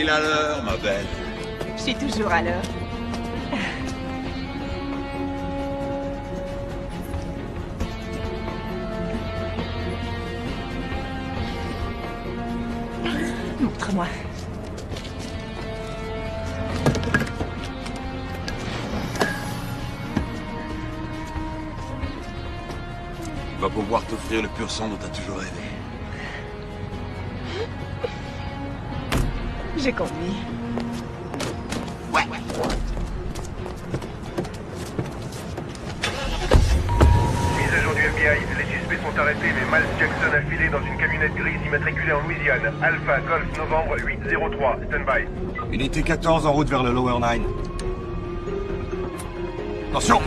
Pile à l'heure, ma belle. Je suis toujours à l'heure. Montre-moi. Il va pouvoir t'offrir le pur sang dont t'as toujours rêvé. J'ai conduit. Ouais. Mise à jour du FBI, les suspects sont arrêtés, mais Miles Jackson a filé dans une camionnette grise immatriculée en Louisiane. Alpha Golf Novembre 803, stand-by. Unité 14 en route vers le Lower Nine. Attention!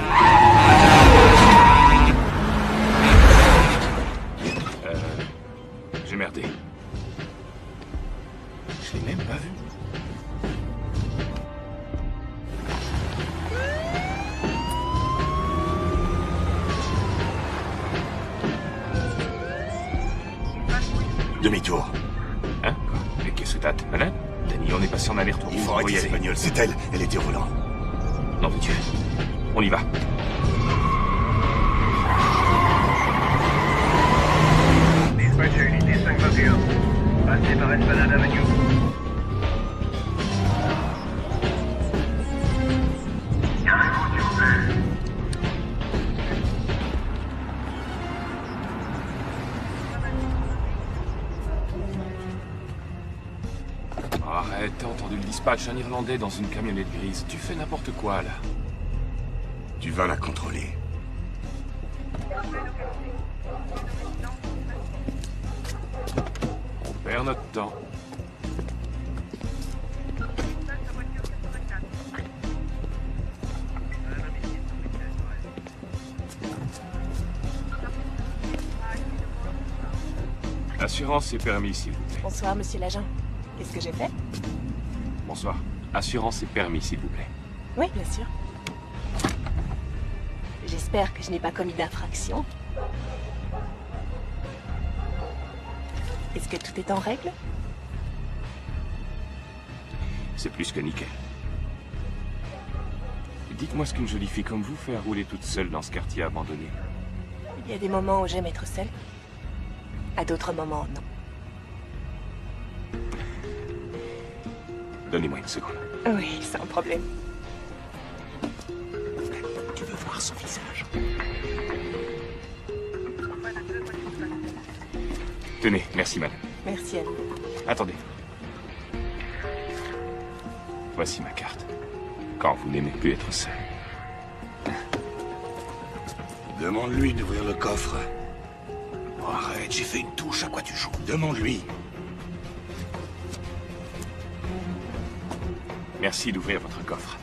J'ai merdé. Je l'ai même pas vu. Demi-tour. Hein? Mais qu'est-ce que t'as? T'es malade? Danny, on est passé en alerte Il rouge. faut on va y arrêter aller. cette bagnole, c'est elle. Elle était au volant. Non, mais Dieu. On y va. Dispatch à unité 521. Passez par Esplanade Avenue. Arrête, t'as entendu le dispatch, un Irlandais dans une camionnette grise. Tu fais n'importe quoi, là. Tu vas la contrôler. On perd notre temps. Assurance et permis, s'il vous plaît. Bonsoir, monsieur l'agent. Qu'est-ce que j'ai fait? Bonsoir. Assurance et permis, s'il vous plaît. Oui, bien sûr. J'espère que je n'ai pas commis d'infraction. Est-ce que tout est en règle? C'est plus que nickel. Dites-moi ce qu'une jolie fille comme vous fait à rouler toute seule dans ce quartier abandonné. Il y a des moments où j'aime être seule. À d'autres moments, non. Donnez-moi une seconde. Oui, sans problème. Tu veux voir son visage? Tenez, merci madame. Merci à vous. Attendez. Voici ma carte. Quand vous n'aimez plus être seul. Demande-lui d'ouvrir le coffre. Oh, arrête, j'ai fait une touche, à quoi tu joues? Demande-lui. Merci d'ouvrir votre coffre.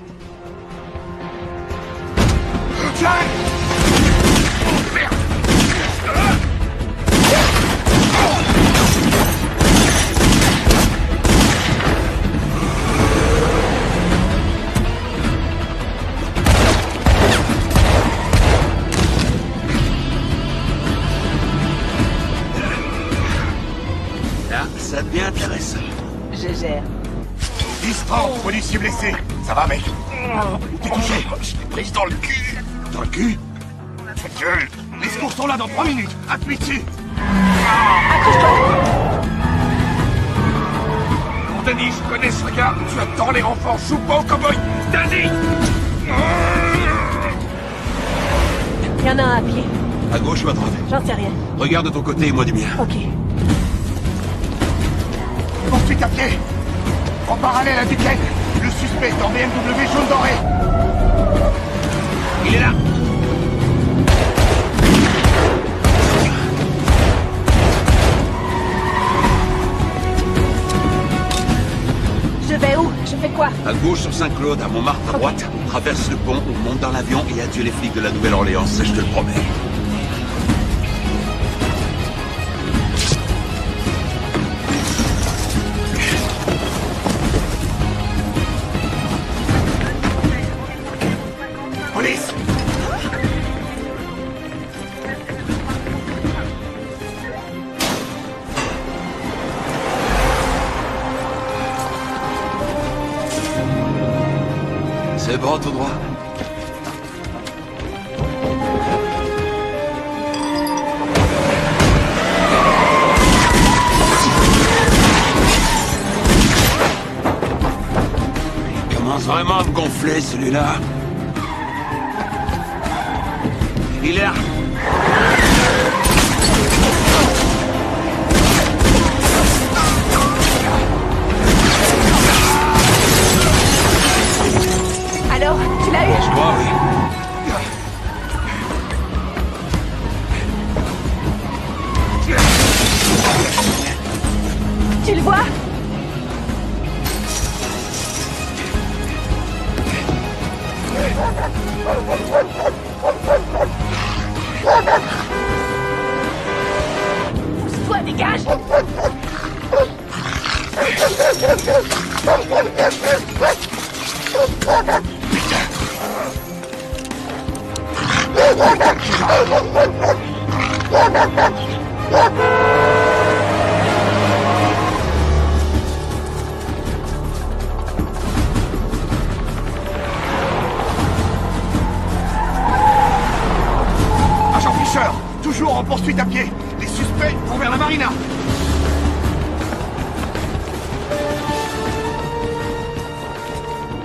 Là, ça devient intéressant. Je gère. 10-30, policier blessé. Ça va, mec? T'es touché? Je l'ai prise dans le cul. Dans le cul? Ta gueule. Les secours sont là dans 3 minutes. Appuie dessus. Bon, Danny, je connais ce regard. Tu attends les renforts. Joue pas au cow-boy. Danny! Il y en a un à pied. À gauche ou à droite? J'en sais rien. Regarde de ton côté et moi du mien. Ok. Poursuite à pied. En parallèle à Duquesne. Le suspect est en BMW jaune doré. Il est là. Je vais où? Je fais quoi? À gauche sur Saint-Claude, à Montmartre, à droite. On traverse le pont, on monte dans l'avion et adieu les flics de la Nouvelle-Orléans, ça je te le promets. Police. C'est bon, tout droit. Il commence vraiment à me gonfler, celui-là. Il est là. Alors, tu l'as eu? Je crois, oui. Tu le vois? Pousse-toi, dégage! Agent Fisher, toujours en poursuite à pied. Les suspects vont vers la marina.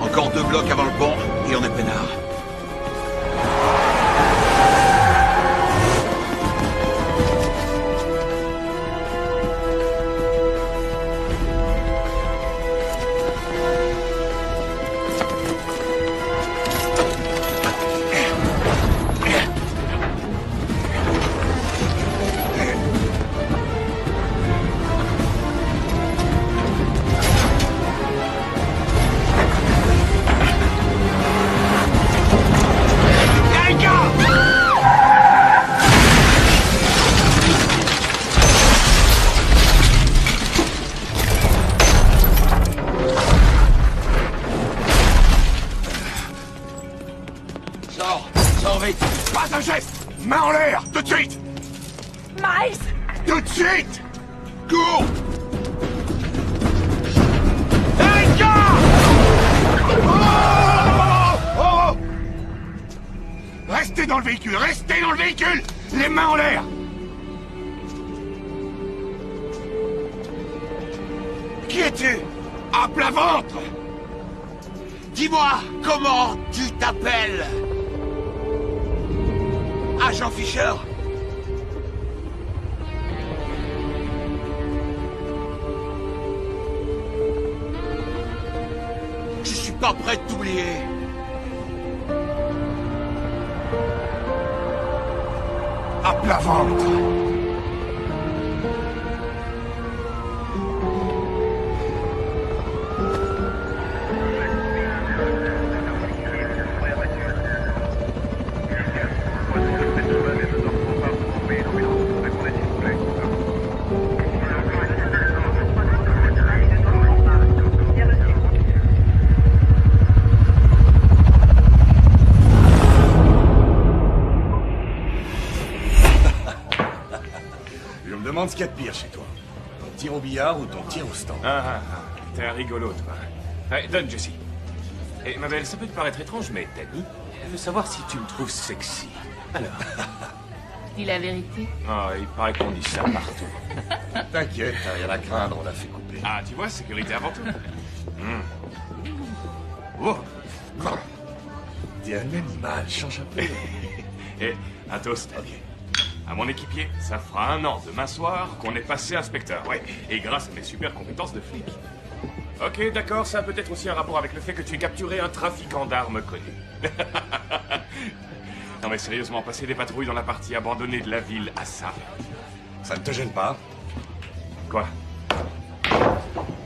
Encore 2 blocs avant le pont, et on est peinard. Sors vite. Pas un geste. Main en l'air, tout de suite. Miles! Tout de suite. Cours. Hey, gars! Oh! Restez dans le véhicule, restez dans le véhicule. Les mains en l'air. Qui es-tu? À plat ventre. Dis-moi, comment tu t'appelles? Agent Fisher? Je suis pas prêt de t'oublier. À plat ventre. Je me demande ce qu'il y a de pire chez toi. Ton tir au billard ou ton tir au stand. T'es un rigolo, toi. Hey, donne, Jessie. Et ma belle, ça peut te paraître étrange, mais Danny, elle veut savoir si tu me trouves sexy. Alors. Dis la vérité. Ah, il paraît qu'on dit ça partout. T'inquiète, t'as rien à craindre, on l'a fait couper. Ah, tu vois, sécurité avant tout. Oh. T'es un animal, change un peu. Et un toast. Ok. À mon équipier, ça fera 1 an demain soir qu'on est passé inspecteur, ouais. Et grâce à mes super compétences de flic. Ok, d'accord, ça a peut-être aussi un rapport avec le fait que tu aies capturé un trafiquant d'armes connu. Non mais sérieusement, passer des patrouilles dans la partie abandonnée de la ville à ça. Ça ne te gêne pas? Quoi?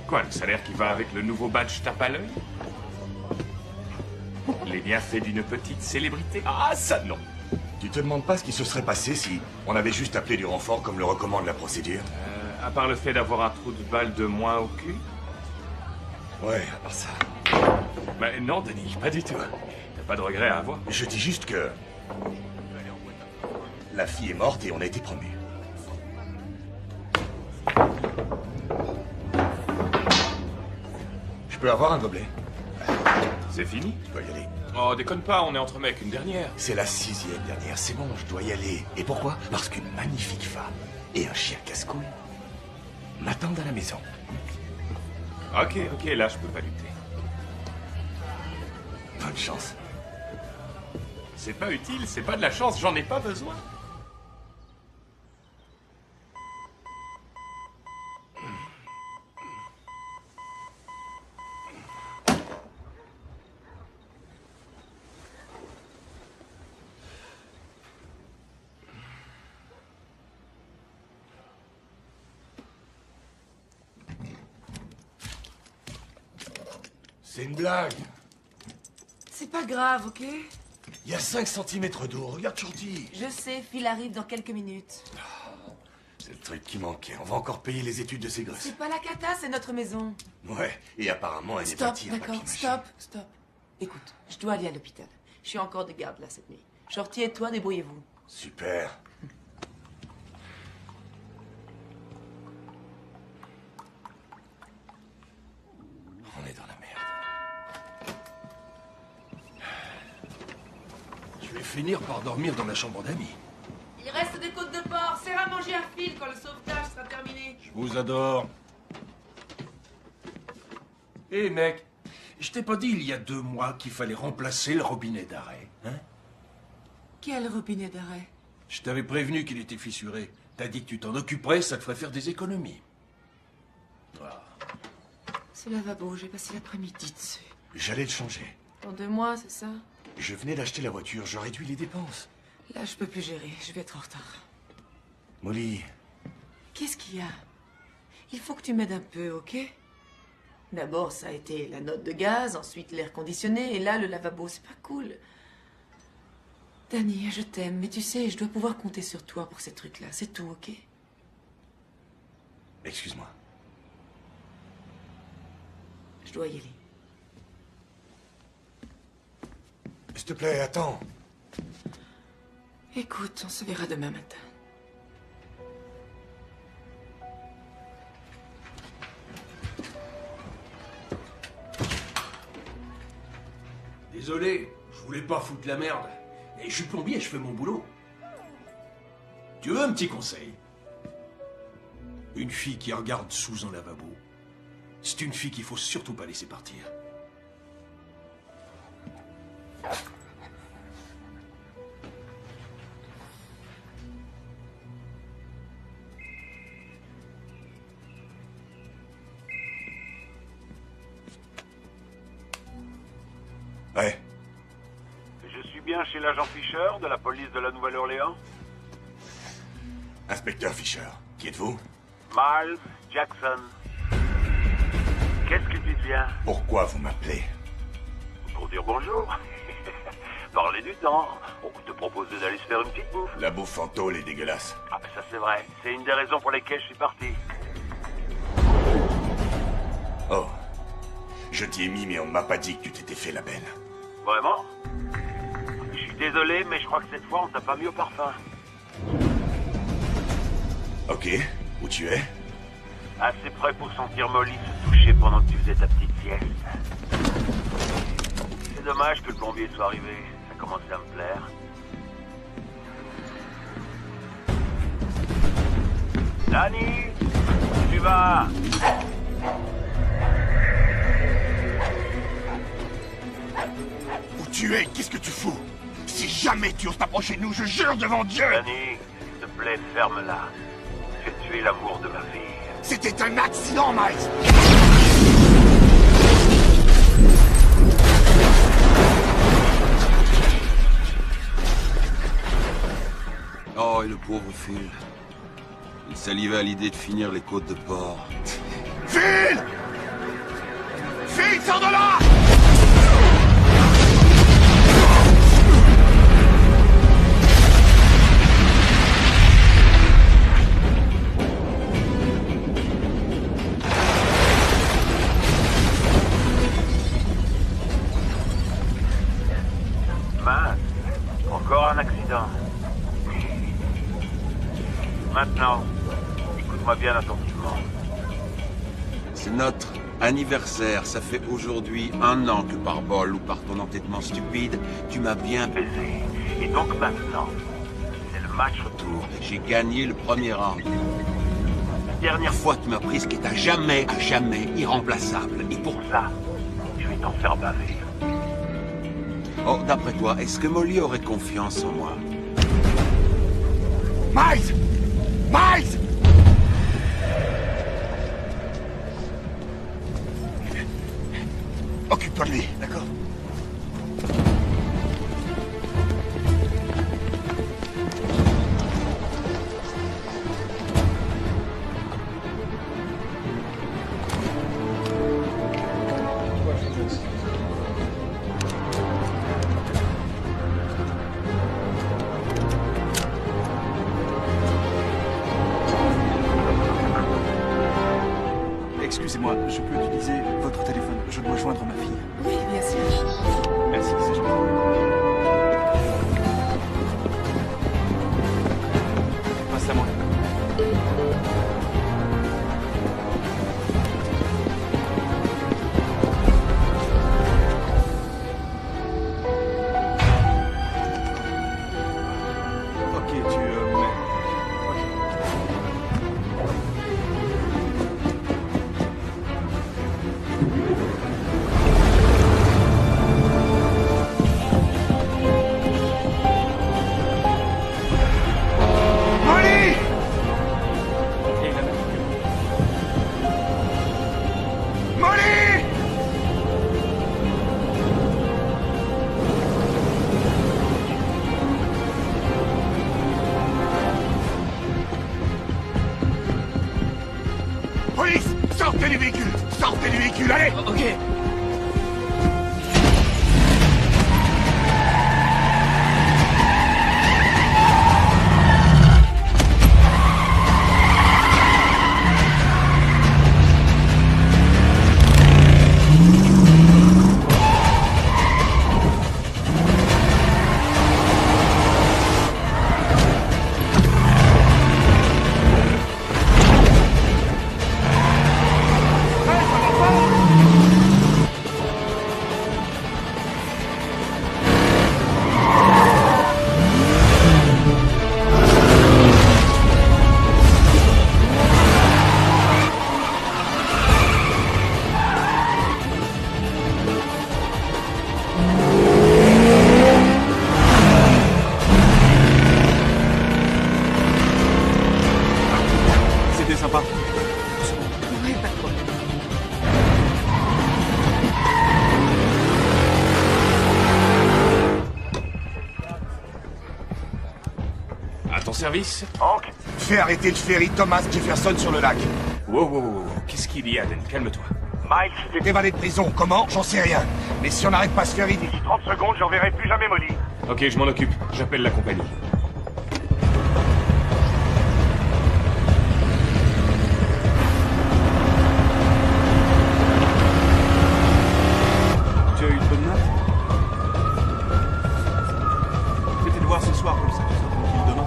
Quoi, le salaire qui va avec le nouveau badge tape à l'œil? Les bienfaits d'une petite célébrité? Ah, ça non! Tu te demandes pas ce qui se serait passé si on avait juste appelé du renfort comme le recommande la procédure? À part le fait d'avoir un trou de balle de moins au cul? Ouais, à part ça. Mais non, Danny, pas du tout. T'as pas de regrets à avoir? Je dis juste que... la fille est morte et on a été promus. Je peux avoir un gobelet? C'est fini? Je dois y aller. Oh, déconne pas, on est entre mecs, une dernière. C'est la 6e dernière, c'est bon, je dois y aller. Et pourquoi? Parce qu'une magnifique femme et un chien casse-couille m'attendent à la maison. Ok, là je peux pas lutter. Bonne chance. C'est pas utile, c'est pas de la chance, j'en ai pas besoin. C'est une blague. C'est pas grave, ok? Il y a 5 cm d'eau, regarde Shorty. Je sais, Phil arrive dans quelques minutes. C'est le truc qui manquait, on va encore payer les études de ces gosses. C'est pas la cata, c'est notre maison. Ouais, et apparemment elle est Stop, bâtie en d'accord, papier-mâché. stop. Écoute, je dois aller à l'hôpital. Je suis encore de garde là cette nuit. Shorty et toi, débrouillez-vous. Super. On est dans la merde. Je vais finir par dormir dans la chambre d'amis. Il reste des côtes de porc. Serre à manger à Phil quand le sauvetage sera terminé. Je vous adore. Hé mec, je t'ai pas dit il y a 2 mois qu'il fallait remplacer le robinet d'arrêt, hein? Quel robinet d'arrêt? Je t'avais prévenu qu'il était fissuré. T'as dit que tu t'en occuperais, ça te ferait faire des économies. Ah, Ce lavabo, j'ai passé l'après-midi dessus. j'allais le changer. Dans 2 mois, c'est ça? Je venais d'acheter la voiture, je réduis les dépenses. Là, je peux plus gérer. Je vais être en retard. Molly, Qu'est-ce qu'il y a? Il faut que tu m'aides un peu, ok? D'abord, ça a été la note de gaz, ensuite l'air conditionné, et là, le lavabo, c'est pas cool. Danny, je t'aime, mais tu sais, je dois pouvoir compter sur toi pour ces trucs-là. C'est tout, ok? excuse-moi. Je dois y aller. S'il te plaît, attends. Écoute, on se verra demain matin. Désolé, je voulais pas foutre la merde. Et je suis plombier, je fais mon boulot. Tu veux un petit conseil? Une fille qui regarde sous un lavabo, c'est une fille qu'il faut surtout pas laisser partir. Ouais. Je suis bien chez l'agent Fisher de la police de la Nouvelle-Orléans. Inspecteur Fisher, qui êtes-vous? Miles Jackson. Qu'est-ce qui te vient? Pourquoi vous m'appelez? Pour dire bonjour. Parler du temps. On te proposer d'aller se faire une petite bouffe. La bouffe en tôle est dégueulasse. Ah, ça c'est vrai. C'est une des raisons pour lesquelles je suis parti. Oh. Je t'y ai mis, mais on m'a pas dit que tu t'étais fait la belle. Vraiment? Je suis désolé, mais je crois que cette fois, on t'a pas mis au parfum. Ok. Où tu es? Assez près pour sentir Molly se toucher pendant que tu faisais ta petite sieste. C'est dommage que le plombier soit arrivé. Ça commençait à me plaire. Danny, tu vas? Où tu es? Qu'est-ce que tu fous? Si jamais tu oses t'approcher de nous, je jure devant Dieu! Danny, s'il te plaît, ferme-la. J'ai tué l'amour de ma vie. C'était un accident, Miles! Oh, et le pauvre Phil. Il salivait à l'idée de finir les côtes de porc. Phil! Phil, sors de là! Mince, encore un accident. Maintenant, écoute-moi bien attentivement. C'est notre Anniversaire, ça fait aujourd'hui 1 an que par bol ou par ton entêtement stupide, tu m'as bien Baisé. Et donc maintenant, c'est le match retour. tour. J'ai gagné le premier round. Dernière fois, Tu m'as pris ce qui est à jamais irremplaçable. Et pour ça, je vais t'en faire baver. Oh, d'après toi, est-ce que Molly aurait confiance en moi? Miles! Miles! Occupe-toi de lui, d'accord? Excusez-moi, je peux utiliser votre téléphone. Je dois joindre ma fille. Oui, bien sûr. Merci, c'est gentil. Passe à moi. Ok, tu mets. Molly! Et la nature. Molly! Police! Sortez du véhicule! Sortez du véhicule, allez! Ok. C'était sympa. Oui, pas de problème. À ton service? Hank, Fais arrêter le ferry Thomas Jefferson sur le lac. Wow. Qu'est-ce qu'il y a, Dan? Calme-toi. Miles, c'est Évadé de prison, comment? J'en sais rien. Mais si on n'arrête pas ce ferry d'ici 30 secondes, j'en verrai plus jamais Molly. Ok, je m'en occupe. J'appelle la compagnie. Tu as eu de bonnes notes? Fais tes devoirs ce soir, comme ça tu seras tranquille demain.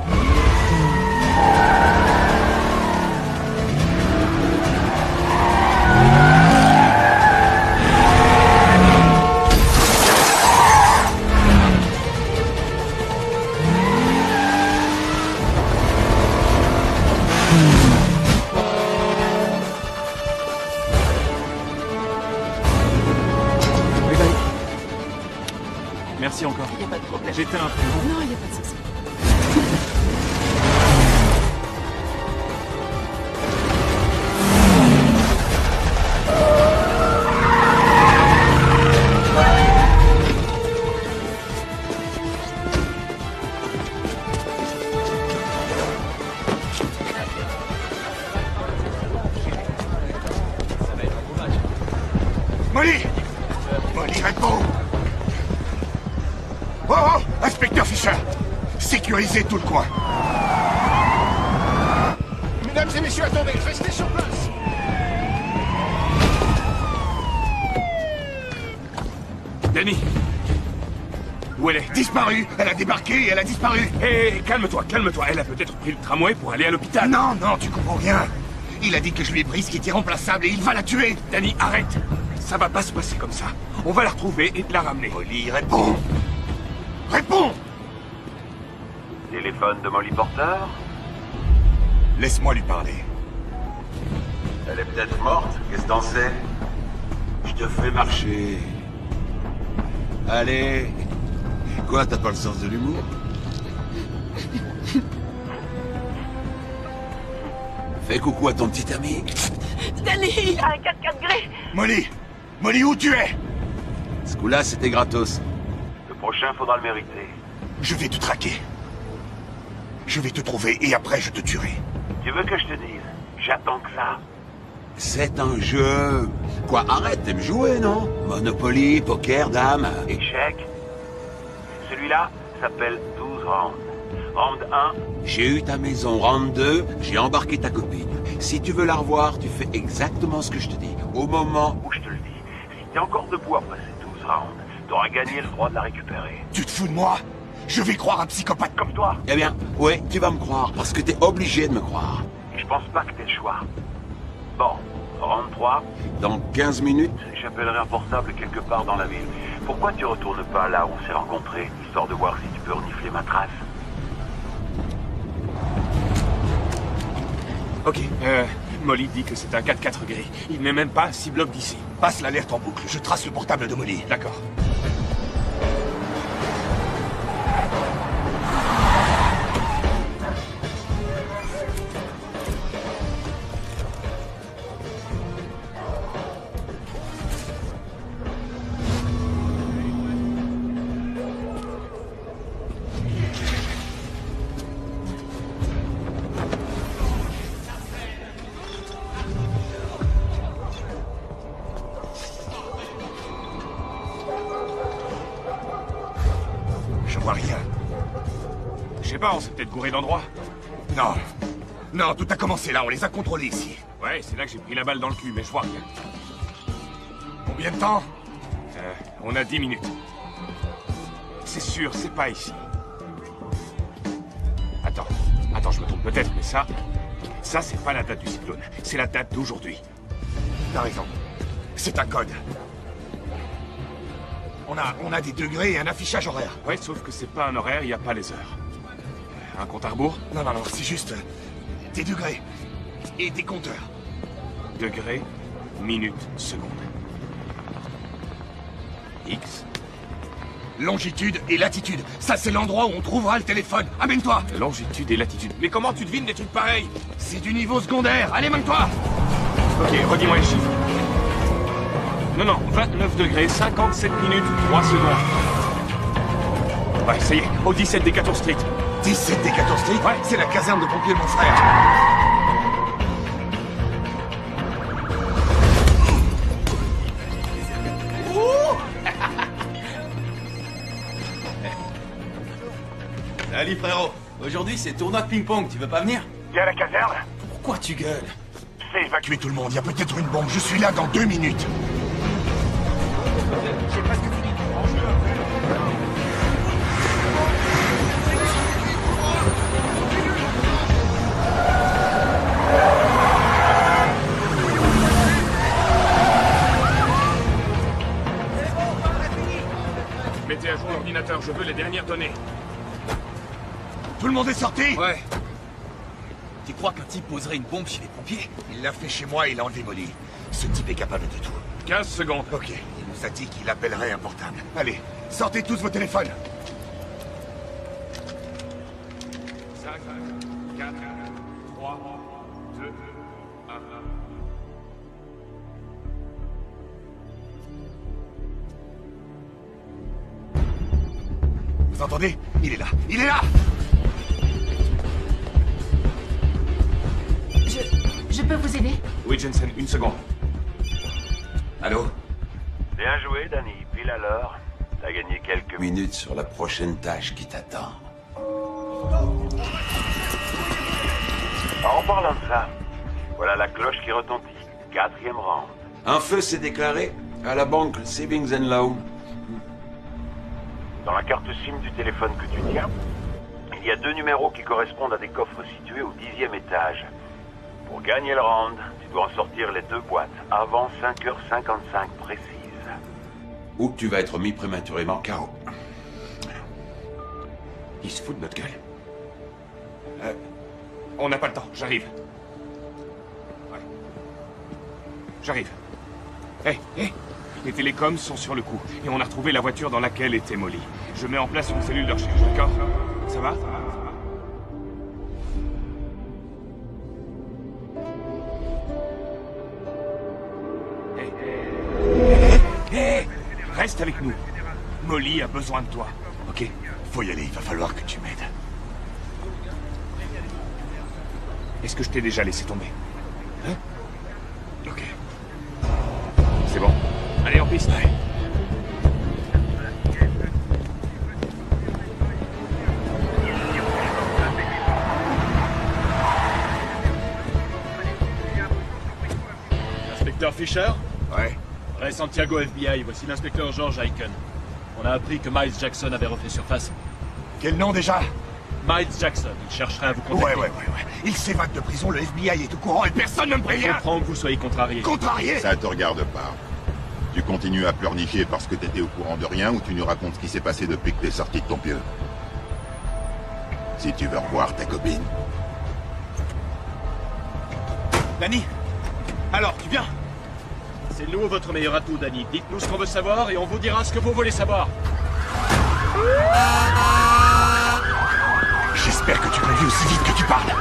Merci encore. Il n'y a pas de problème. J'étais un peu... Non, il n'y a pas de souci. Molly! Molly, réponds! Oh, inspecteur Fisher! Sécurisez tout le coin! Mesdames et messieurs, attendez, restez sur place! Danny! Où elle est? Disparue! Elle a débarqué et elle a disparu! Hé, calme-toi. Elle a peut-être pris le tramway pour aller à l'hôpital. Non, tu comprends rien! Il a dit que je lui ai pris ce qui était irremplaçable et il va la tuer. Danny, arrête. Ça va pas se passer comme ça. On va la retrouver et te la ramener. Molly, réponds. Réponds. Téléphone de Molly Porter? Laisse-moi lui parler. Elle est peut-être morte, qu'est-ce que t'en sais? Je te fais marcher. Allez. Quoi, t'as pas le sens de l'humour? Fais coucou à ton petit ami. Danny, il a un 4x4 gris. Molly. Molly, où tu es? Ce coup-là, c'était gratos. Le prochain faudra le mériter. Je vais te traquer. Je vais te trouver et après je te tuerai. Tu veux que je te dise? J'attends que ça. C'est un jeu. Quoi, arrête, t'aimes jouer, non? Monopoly, poker, dame. Échec. Celui-là s'appelle 12 rounds. Round 1, J'ai eu ta maison, round 2, j'ai embarqué ta copine. Si tu veux la revoir, tu fais exactement ce que je te dis. Au moment où je te le dis, si t'es encore debout après ces 12 rounds, t'auras gagné le droit de la récupérer. Tu te fous de moi? Je vais croire un psychopathe comme toi. Eh bien, ouais, tu vas me croire, parce que t'es obligé de me croire. Et je pense pas que t'aies le choix. Bon, round 3. Dans 15 minutes, j'appellerai un portable quelque part dans la ville. Pourquoi tu retournes pas là où on s'est rencontrés, histoire de voir si tu peux renifler ma trace? Ok, Molly dit que c'est un 4x4 gris. Il n'est même pas à 6 blocs d'ici. Passe l'alerte en boucle, je trace le portable de Molly. D'accord. Je vois rien. Je sais pas, on s'est peut-être gouré d'endroit. Non. Non, tout a commencé là, on les a contrôlés ici. Ouais, c'est là que j'ai pris la balle dans le cul, mais je vois rien. Combien de temps? On a 10 minutes. C'est sûr, c'est pas ici. Attends, je me trompe peut-être, mais ça c'est pas la date du cyclone. C'est la date d'aujourd'hui. T'as raison. C'est un code. On a des degrés et un affichage horaire. Ouais, sauf que c'est pas un horaire, il y a pas les heures. Un compte à rebours? Non, c'est juste des degrés et des compteurs. Degrés, minutes, secondes. X. Longitude et latitude. Ça, c'est l'endroit où on trouvera le téléphone. Amène-toi. Longitude et latitude. Mais comment tu devines des trucs pareils? C'est du niveau secondaire. Allez, mène-toi. Ok, redis-moi les chiffres. Non, 29 degrés, 57 minutes, 3 secondes. Ouais, ça y est, au 17 des 14 Street. 17 des 14 Street? Ouais. C'est la caserne de pompiers de mon frère. Salut frérot, aujourd'hui c'est tournoi de ping-pong, tu veux pas venir? Viens à la caserne. Pourquoi tu gueules? Fais évacuer tout le monde, il y a peut-être une bombe. Je suis là dans 2 minutes. J'ai presque fini. Mettez à jour l'ordinateur, je veux les dernières données. Tout le monde est sorti? Ouais. Tu crois qu'un type poserait une bombe chez les pompiers? Il l'a fait chez moi et il a enlevé Molly. Ce type est capable de tout. 15 secondes. Ok, il nous a dit qu'il appellerait un portable. Allez, sortez tous vos téléphones. 5, 4, 3, 2, 1. Vous entendez? Il est là. Il est là! Je peux vous aider? Oui, Jensen, une seconde. Allô? Bien joué, Danny. Pile à l'heure. T'as gagné quelques minutes. minutes sur la prochaine tâche qui t'attend. En parlant de ça, voilà la cloche qui retentit. 4e round. Un feu s'est déclaré à la banque Savings and Loan. Dans la carte SIM du téléphone que tu tiens, il y a 2 numéros qui correspondent à des coffres situés au 10e étage. Pour gagner le round, tu dois en sortir les 2 boîtes avant 5h55 précises. Ou tu vas être mis prématurément KO. Il se fout de notre gueule. On n'a pas le temps, j'arrive. Ouais. J'arrive. Hé, les télécoms sont sur le coup, et on a retrouvé la voiture dans laquelle était Molly. Je mets en place une cellule de recherche, d'accord? Ça va? Hé, reste avec nous. Molly a besoin de toi, ok? Faut y aller, il va falloir que tu m'aides. Est-ce que je t'ai déjà laissé tomber? Hein? Ok. C'est bon. Allez, en piste. Inspecteur Fisher? Ouais. Ray Santiago FBI, voici l'inspecteur George Aiken. On a appris que Miles Jackson avait refait surface. Quel nom déjà? Miles Jackson, il chercherait à vous contacter. Ouais. Il s'évade de prison, le FBI est au courant et personne ne me Je prévient. comprends que vous soyez contrarié. Contrarié? Ça te regarde pas. Tu continues à pleurnicher parce que t'étais au courant de rien ou tu nous racontes ce qui s'est passé depuis que t'es sorti de ton pieu? Si tu veux revoir ta copine. Danny? Alors, tu viens? C'est nous votre meilleur atout, Danny. Dites-nous ce qu'on veut savoir et on vous dira ce que vous voulez savoir. J'espère que tu conduis aussi vite que tu parles.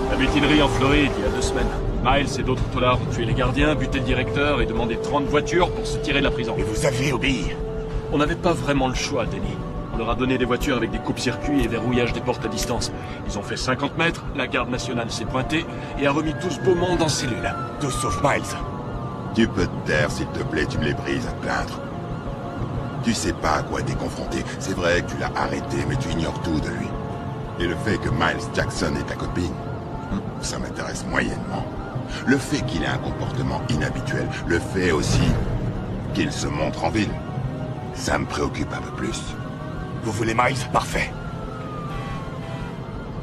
La mutinerie en Floride, il y a 2 semaines. Miles et d'autres tolards ont tué les gardiens, buté le directeur et demandé 30 voitures pour se tirer de la prison. Et vous avez obéi? On n'avait pas vraiment le choix, Danny. On leur a donné des voitures avec des coupes-circuits et verrouillage des portes à distance. Ils ont fait 50 mètres, la garde nationale s'est pointée et a remis tout ce beau monde en cellule. Tous sauf Miles. Tu peux te taire, s'il te plaît, tu me les brises à te plaindre. Tu sais pas à quoi t'es confronté. C'est vrai que tu l'as arrêté, mais tu ignores tout de lui. Et le fait que Miles Jackson est ta copine, ça m'intéresse moyennement. Le fait qu'il ait un comportement inhabituel, le fait aussi qu'il se montre en ville, ça me préoccupe un peu plus. Vous voulez Miles? Parfait.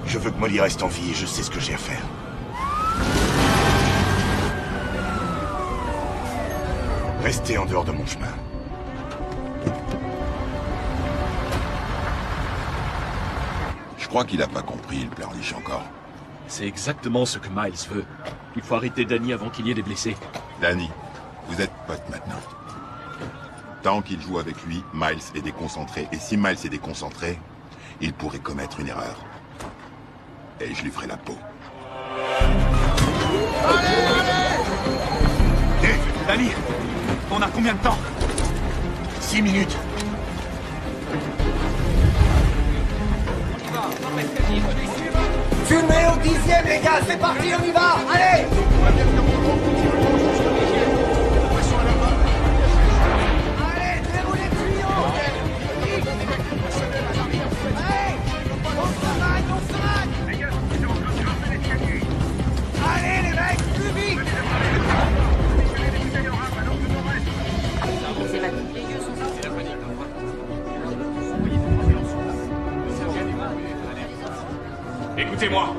Je veux que Molly reste en vie et je sais ce que j'ai à faire. Restez en dehors de mon chemin. Je crois qu'il a pas compris, il pleurniche encore. C'est exactement ce que Miles veut. Il faut arrêter Danny avant qu'il y ait des blessés. Danny, vous êtes potes maintenant. Tant qu'il joue avec lui, Miles est déconcentré. Et si Miles est déconcentré, il pourrait commettre une erreur. Et je lui ferai la peau. Dave, Danny, on a combien de temps? 6 minutes. Fumez au 10e, les gars, c'est parti, on y va, allez! Allez, déroulez le tuyau! Allez! On se magne! Allez, les mecs, plus vite! Écoutez-moi,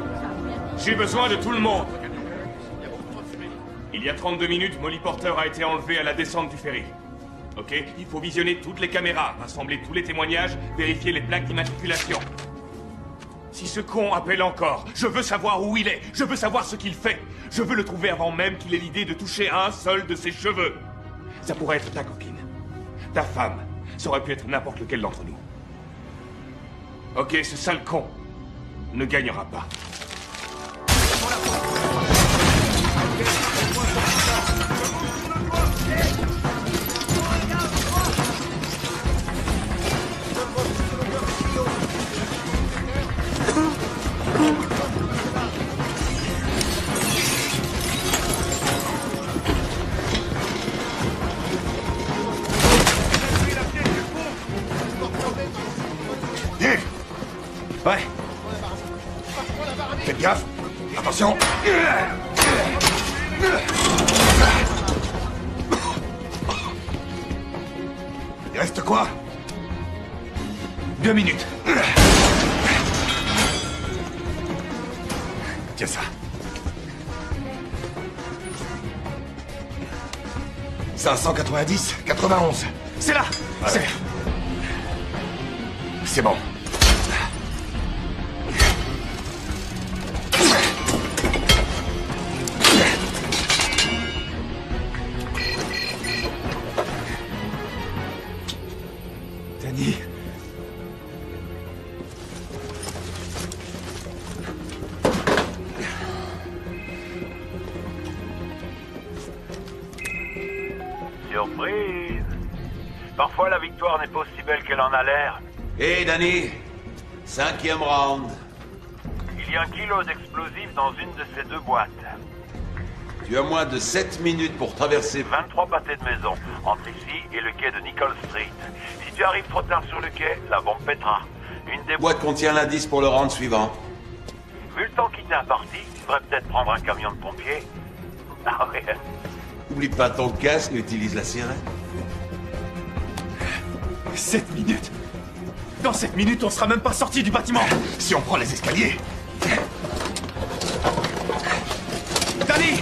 j'ai besoin de tout le monde. Il y a 32 minutes, Molly Porter a été enlevée à la descente du ferry. Ok? Il faut visionner toutes les caméras, rassembler tous les témoignages, vérifier les plaques d'immatriculation. Si ce con appelle encore, je veux savoir où il est, je veux savoir ce qu'il fait. Je veux le trouver avant même qu'il ait l'idée de toucher un seul de ses cheveux. Ça pourrait être ta copine, ta femme, ça aurait pu être n'importe lequel d'entre nous. Ok, ce sale con ne gagnera pas. Dave! Ouais. Faites gaffe. Attention. Il reste quoi? 2 minutes. Tiens ça. 590, 91. C'est là. Ouais. C'est bon. Danny. Surprise! Parfois la victoire n'est pas aussi belle qu'elle en a l'air. Hé, Danny, 5e round. Il y a 1 kilo d'explosifs dans une de ces 2 boîtes. Tu as moins de 7 minutes pour traverser 23 pâtés de maison, entre ici et le quai de Nicole Street. Si tu arrives trop tard sur le quai, la bombe pètera. Une des boîtes contient l'indice pour le round suivant. Vu le temps qui t'est imparti, tu devrais peut-être prendre un camion de pompiers. Ah ouais. Oublie pas ton casque et utilise la sirène. 7 minutes. Dans 7 minutes, on sera même pas sorti du bâtiment. Si on prend les escaliers. Danny!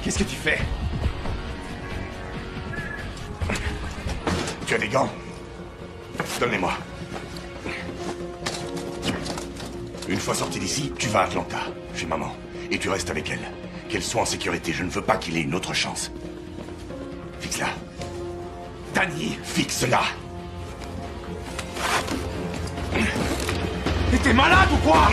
Qu'est-ce que tu fais? Tu as des gants? Donne-les-moi. Une fois sorti d'ici, tu vas à Atlanta, chez maman. Et tu restes avec elle. Qu'elle soit en sécurité, je ne veux pas qu'il ait une autre chance. Fixe-la. Danny! Fixe-la! Mais t'es malade ou quoi?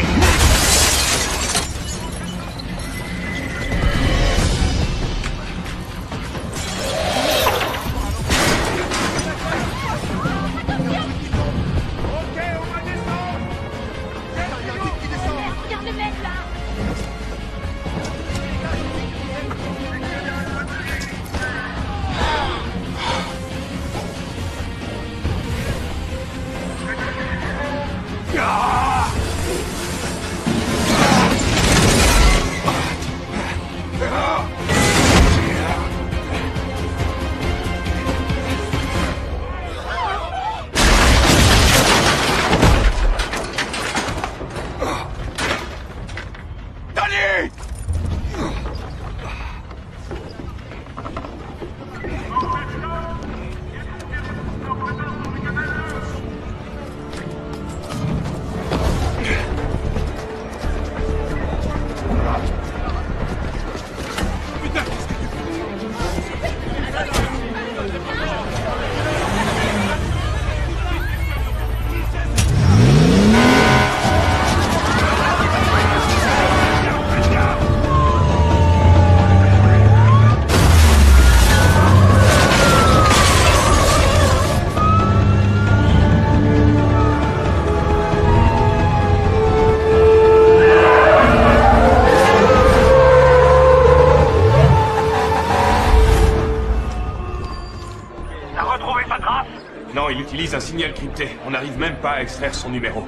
Un signal crypté. On n'arrive même pas à extraire son numéro.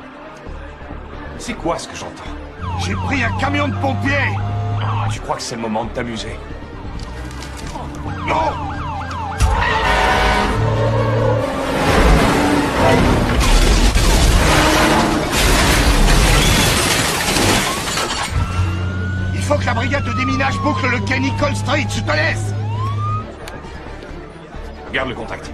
C'est quoi ce que j'entends? J'ai pris un camion de pompiers! Tu crois que c'est le moment de t'amuser? Non! Il faut que la brigade de déminage boucle le quai Nicole Street, je te laisse! Garde le contact.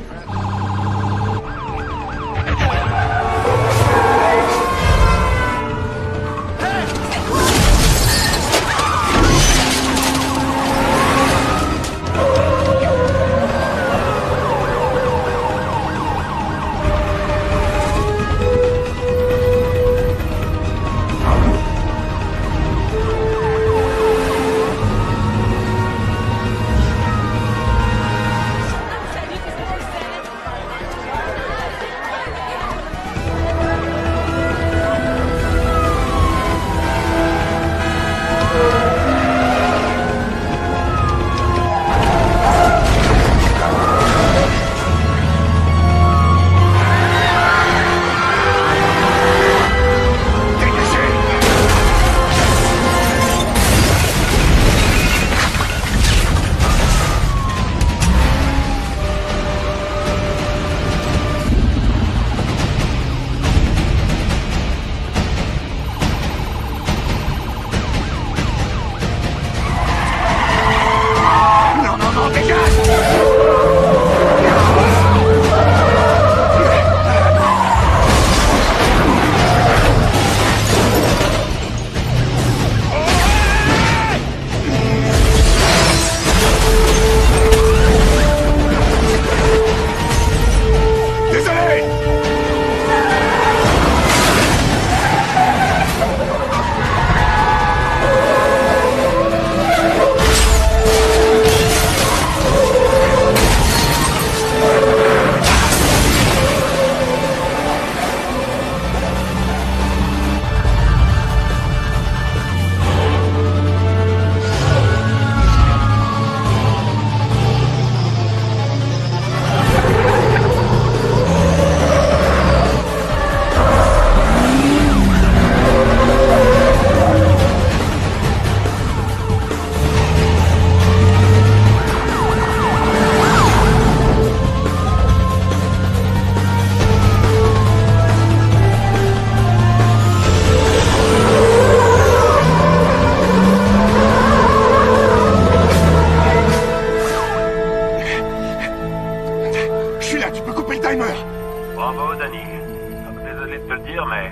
te le dire, mais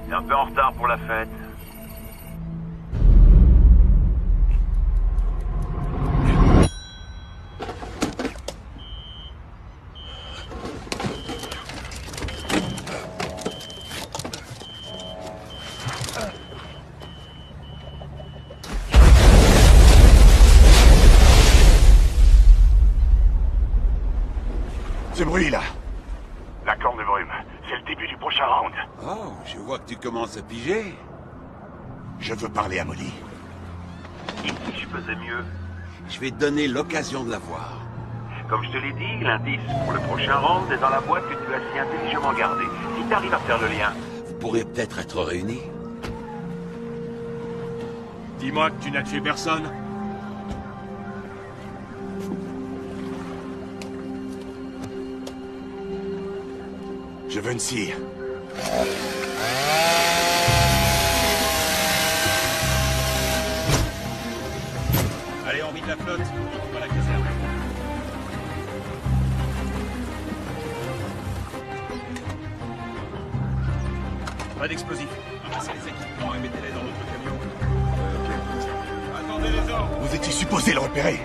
t'es un peu en retard pour la fête. Ce bruit-là. La corne de brume, c'est le début du prochain round. Oh, je vois que tu commences à piger. Je veux parler à Molly. Et si je faisais mieux? Je vais te donner l'occasion de la voir. Comme je te l'ai dit, l'indice pour le prochain round est dans la boîte que tu as si intelligemment gardée. Si t'arrives à faire le lien. Vous pourrez peut-être être réunis. Dis-moi que tu n'as tué personne. Je veux une cire. Allez, on vide la flotte. On va la caserne. Pas d'explosifs. Ramassez les équipements et mettez-les dans notre camion. Attendez les ordres. Vous étiez supposé le repérer.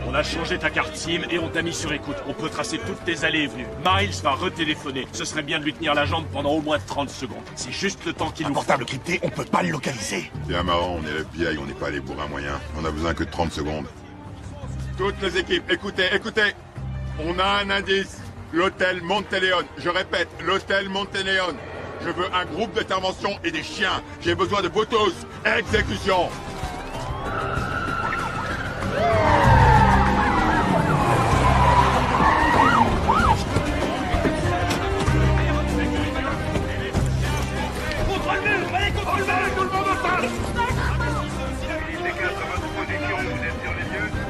On a changé ta carte SIM et on t'a mis sur écoute. On peut tracer toutes tes allées et venues. Miles va retéléphoner. Ce serait bien de lui tenir la jambe pendant au moins 30 secondes. C'est juste le temps qu'il Un nous portable crypté, on peut pas le localiser. Bien marrant, on est l'FBI, on n'est pas les bourrins moyens. On a besoin que de 30 secondes. Toutes les équipes, écoutez, écoutez. On a un indice. L'hôtel Monteleone. Je répète, l'hôtel Monteleone. Je veux un groupe d'intervention et des chiens. J'ai besoin de vous tous. Exécution.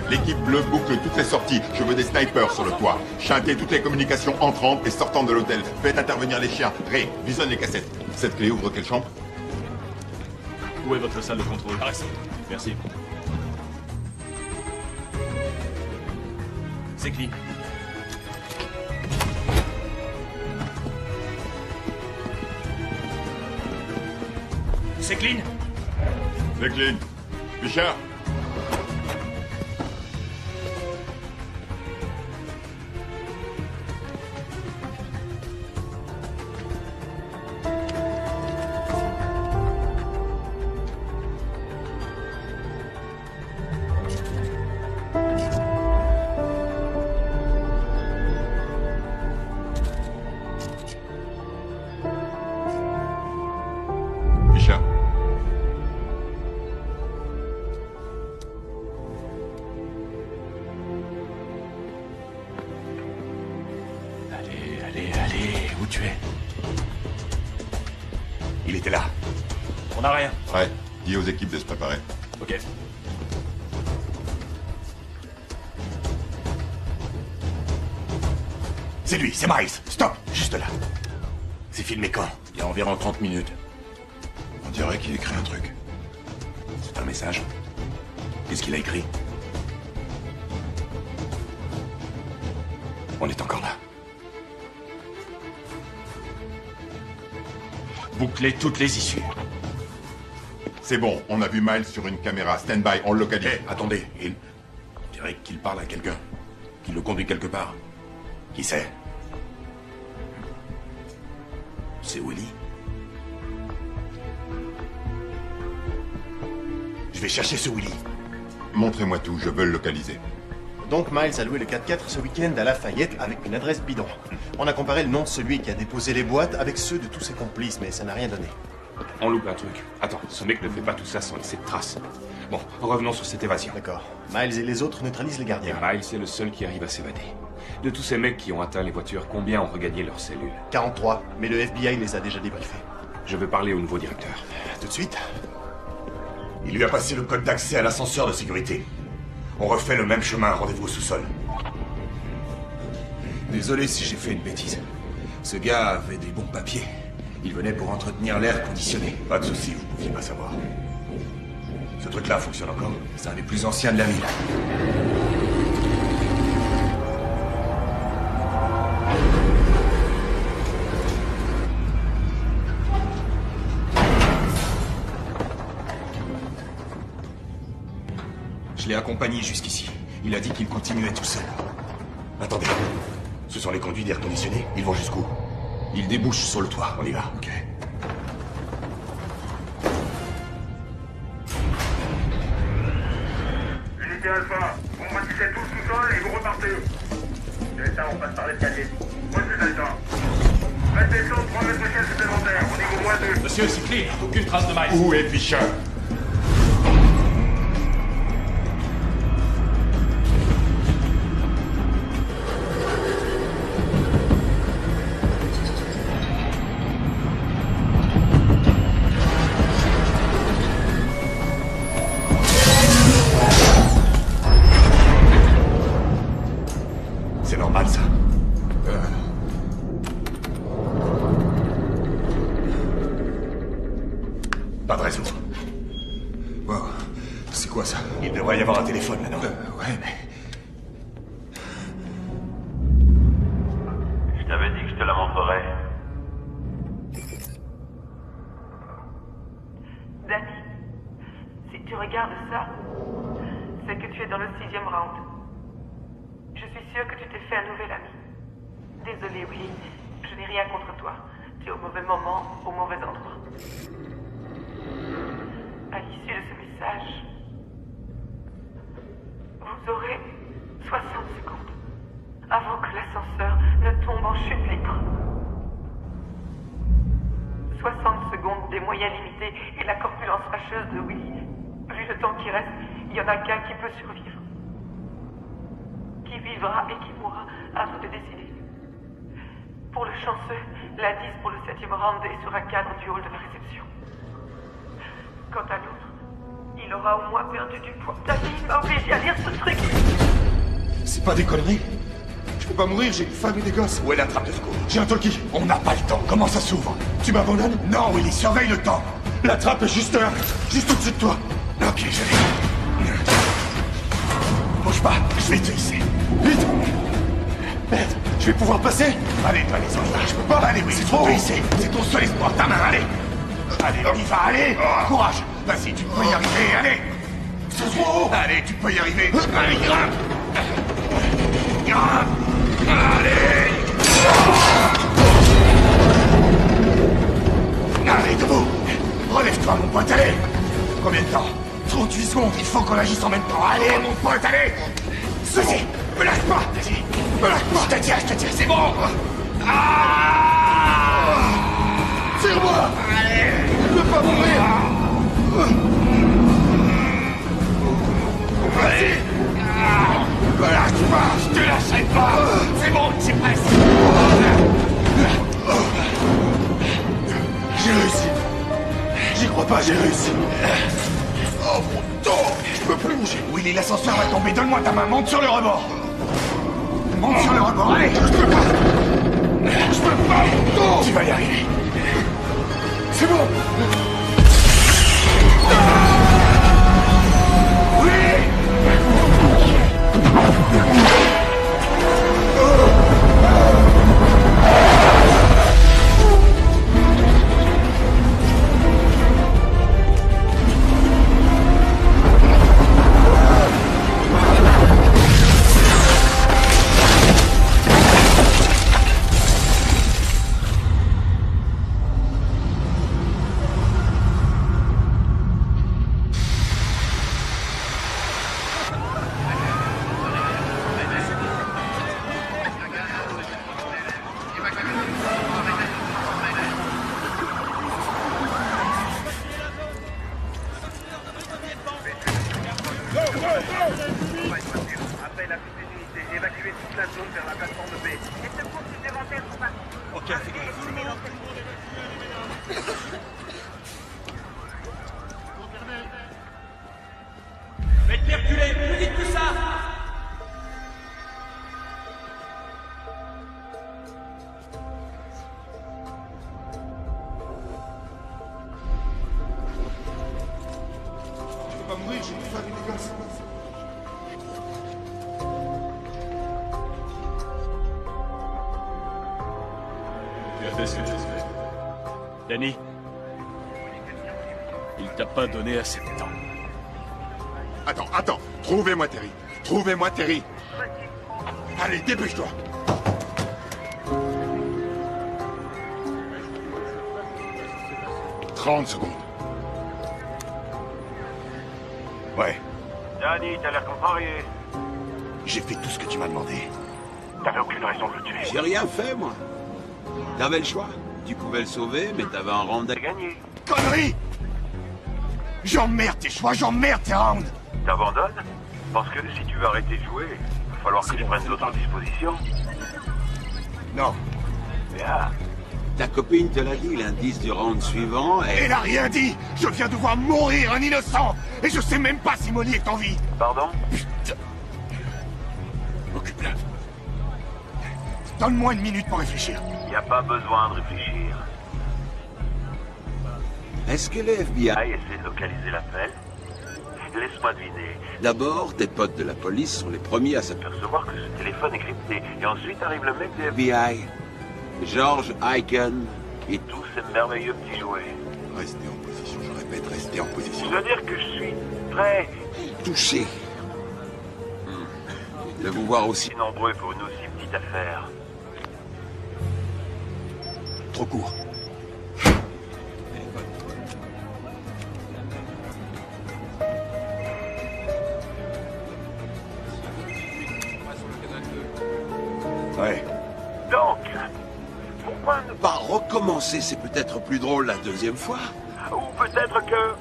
L'équipe bleue boucle toutes les sorties. Je veux des snipers sur le toit. Chantez toutes les communications entrantes et sortant de l'hôtel. Faites intervenir les chiens. Ray, visionne les cassettes. Cette clé ouvre quelle chambre? Où est votre salle de contrôle? Par ici. Merci. C'est clean. C'est clean. C'est clean. Fisher. Fisher. Allez, où tu es? Il était là. On n'a rien. Ouais, dis aux équipes de se préparer. Ok. C'est lui, c'est Miles. Stop, juste là. C'est filmé quand? Il y a environ 30 minutes. On dirait qu'il écrit un truc. C'est un message. Qu'est-ce qu'il a écrit? On est encore là. Bouclez toutes les issues. C'est bon, on a vu Miles sur une caméra. Stand by, on le localise. Attendez, on dirait qu'il parle à quelqu'un. Qu'il le conduit quelque part. Qui c'est? C'est Willy. Je vais chercher ce Willy. Montrez-moi tout, je veux le localiser. Donc Miles a loué le 4x4 ce week-end à Lafayette avec une adresse bidon. On a comparé le nom de celui qui a déposé les boîtes avec ceux de tous ses complices, mais ça n'a rien donné. On loupe un truc. Attends, ce mec ne fait pas tout ça sans laisser de traces. Bon, revenons sur cette évasion. D'accord. Miles et les autres neutralisent les gardiens. Et Miles est le seul qui arrive à s'évader. De tous ces mecs qui ont atteint les voitures, combien ont regagné leur cellule? 43, mais le FBI les a déjà débriefés. Je veux parler au nouveau directeur. Tout de suite. Il lui a passé le code d'accès à l'ascenseur de sécurité. On refait le même chemin, rendez-vous au sous-sol. Désolé si j'ai fait une bêtise. Ce gars avait des bons papiers. Il venait pour entretenir l'air conditionné. Pas de souci, vous pouviez pas savoir. Ce truc-là fonctionne encore? C'est un des plus anciens de la ville. Je l'ai accompagné jusqu'ici. Il a dit qu'il continuait tout seul. Attendez. Ce sont les conduits d'air conditionné? Ils vont jusqu'où? Ils débouchent sur le toit. On y va. Ok. Unité Alpha, vous ratissez tout le sous-sol et vous repartez. Delta, on passe par l'escalier. Reçu Delta. Restez sur 3 mètres d'échelle supplémentaire, au niveau moins 2. Monsieur, c'est clean. Aucune trace de Miles. Où est Fisher? C'est normal, ça. Pas de raison. Wow. C'est quoi ça? Il devrait y avoir un téléphone là, non? Ouais, mais... Je t'avais dit que je te la montrerais. Danny, si tu regardes ça, c'est que tu es dans le 6e round. Je suis sûre que tu t'es fait un nouvel ami. Désolée, Willy, je n'ai rien contre toi. Tu es au mauvais moment, au mauvais endroit. À l'issue de ce message, vous aurez 60 secondes avant que l'ascenseur ne tombe en chute libre. 60 secondes des moyens limités et la corpulence fâcheuse de Willy. Vu le temps qui reste, il n'y en a qu'un qui peut survivre. Qui vivra et qui mourra, à vous de décider. Pour le chanceux, l'indice pour le 7e round est sur un cadre du hall de la réception. Quant à l'autre, il aura au moins perdu du poids. Ta fille m'a obligé à lire ce truc. C'est pas des conneries? Je peux pas mourir, j'ai une femme et des gosses. Où est la trappe de secours? J'ai un talkie. On n'a pas le temps. Comment ça s'ouvre? Tu m'abandonnes? Non, Willy, surveille le temps. La trappe est juste là, juste au-dessus de toi. Ok, je l'ai. Bouge pas, je vais te hisser. Vite! Merde, je vais pouvoir passer? Allez, toi les autres, je peux pas. Allez, oui, c'est trop hisser. C'est ton seul espoir, ta main, allez! Allez, on y va, allez! Courage! Vas-y, tu peux y arriver, allez! C'est trop haut! Allez, tu peux y arriver! Allez, grimpe! Grimpe! Allez! Allez, debout! Relève-toi, mon pote, allez! Combien de temps? 38 secondes, il faut qu'on agisse en même temps. Allez, mon pote, allez! Vas-y, me lâche pas! Vas-y, me lâche pas! Je te tiens, c'est bon! Ah! Tire-moi! Allez! Je peux pas mourir! Vas-y! Me lâche pas! Je te lâcherai pas! C'est bon, c'est presque! J'ai réussi! J'y crois pas, j'ai réussi! Oh mon dos! Je peux plus bouger! Willy, l'ascenseur va tomber, donne-moi ta main, monte sur le rebord! Monte sur le rebord, allez! Je peux pas! Je peux pas, mon dos! Tu vas y arriver! C'est bon! Oui! Appel à toutes les unités, évacuez toute la zone vers la plateforme B. Les secours supplémentaires sont partis. Ok, Faites-les reculer, plus vite que ça! Je peux pas mourir, j'ai une femme et des gosses. Tu as fait ce que tu as fait. Danny, il t'a pas donné assez de temps. Attends. Trouvez-moi Terry. Trouvez-moi Terry. Allez, dépêche-toi. « 30 secondes. Ouais. Danny, t'as l'air contrarié. J'ai fait tout ce que tu m'as demandé. T'avais aucune raison de le tuer. J'ai rien fait, moi. T'avais le choix. Tu pouvais le sauver, mais t'avais un round à gagner. Connerie! J'emmerde tes choix, j'emmerde tes rounds! T'abandonnes? Parce que si tu veux arrêter de jouer, il va falloir que je prenne d'autres dispositions. Non. Bien. Ta copine te l'a dit, l'indice du round suivant est... Elle a rien dit! Je viens de voir mourir un innocent! Et je sais même pas si Molly est en vie! Pardon? Putain. Occupe-la. Donne-moi une minute pour réfléchir. Y a pas besoin de réfléchir. Est-ce que le FBI essaie de localiser l'appel? Laisse-moi deviner. D'abord, tes potes de la police sont les premiers à s'apercevoir Percevoir que ce téléphone est crypté. Et ensuite arrive le mec des FBI, George Aiken, et tous ces merveilleux petits jouets. Restez en position, je répète, restez en position. Je veux dire que je suis très... touché de vous voir aussi si nombreux pour une aussi petite affaire. Trop court. Ouais. Donc, pourquoi ne pas recommencer? C'est peut-être plus drôle la deuxième fois. Ou peut-être que...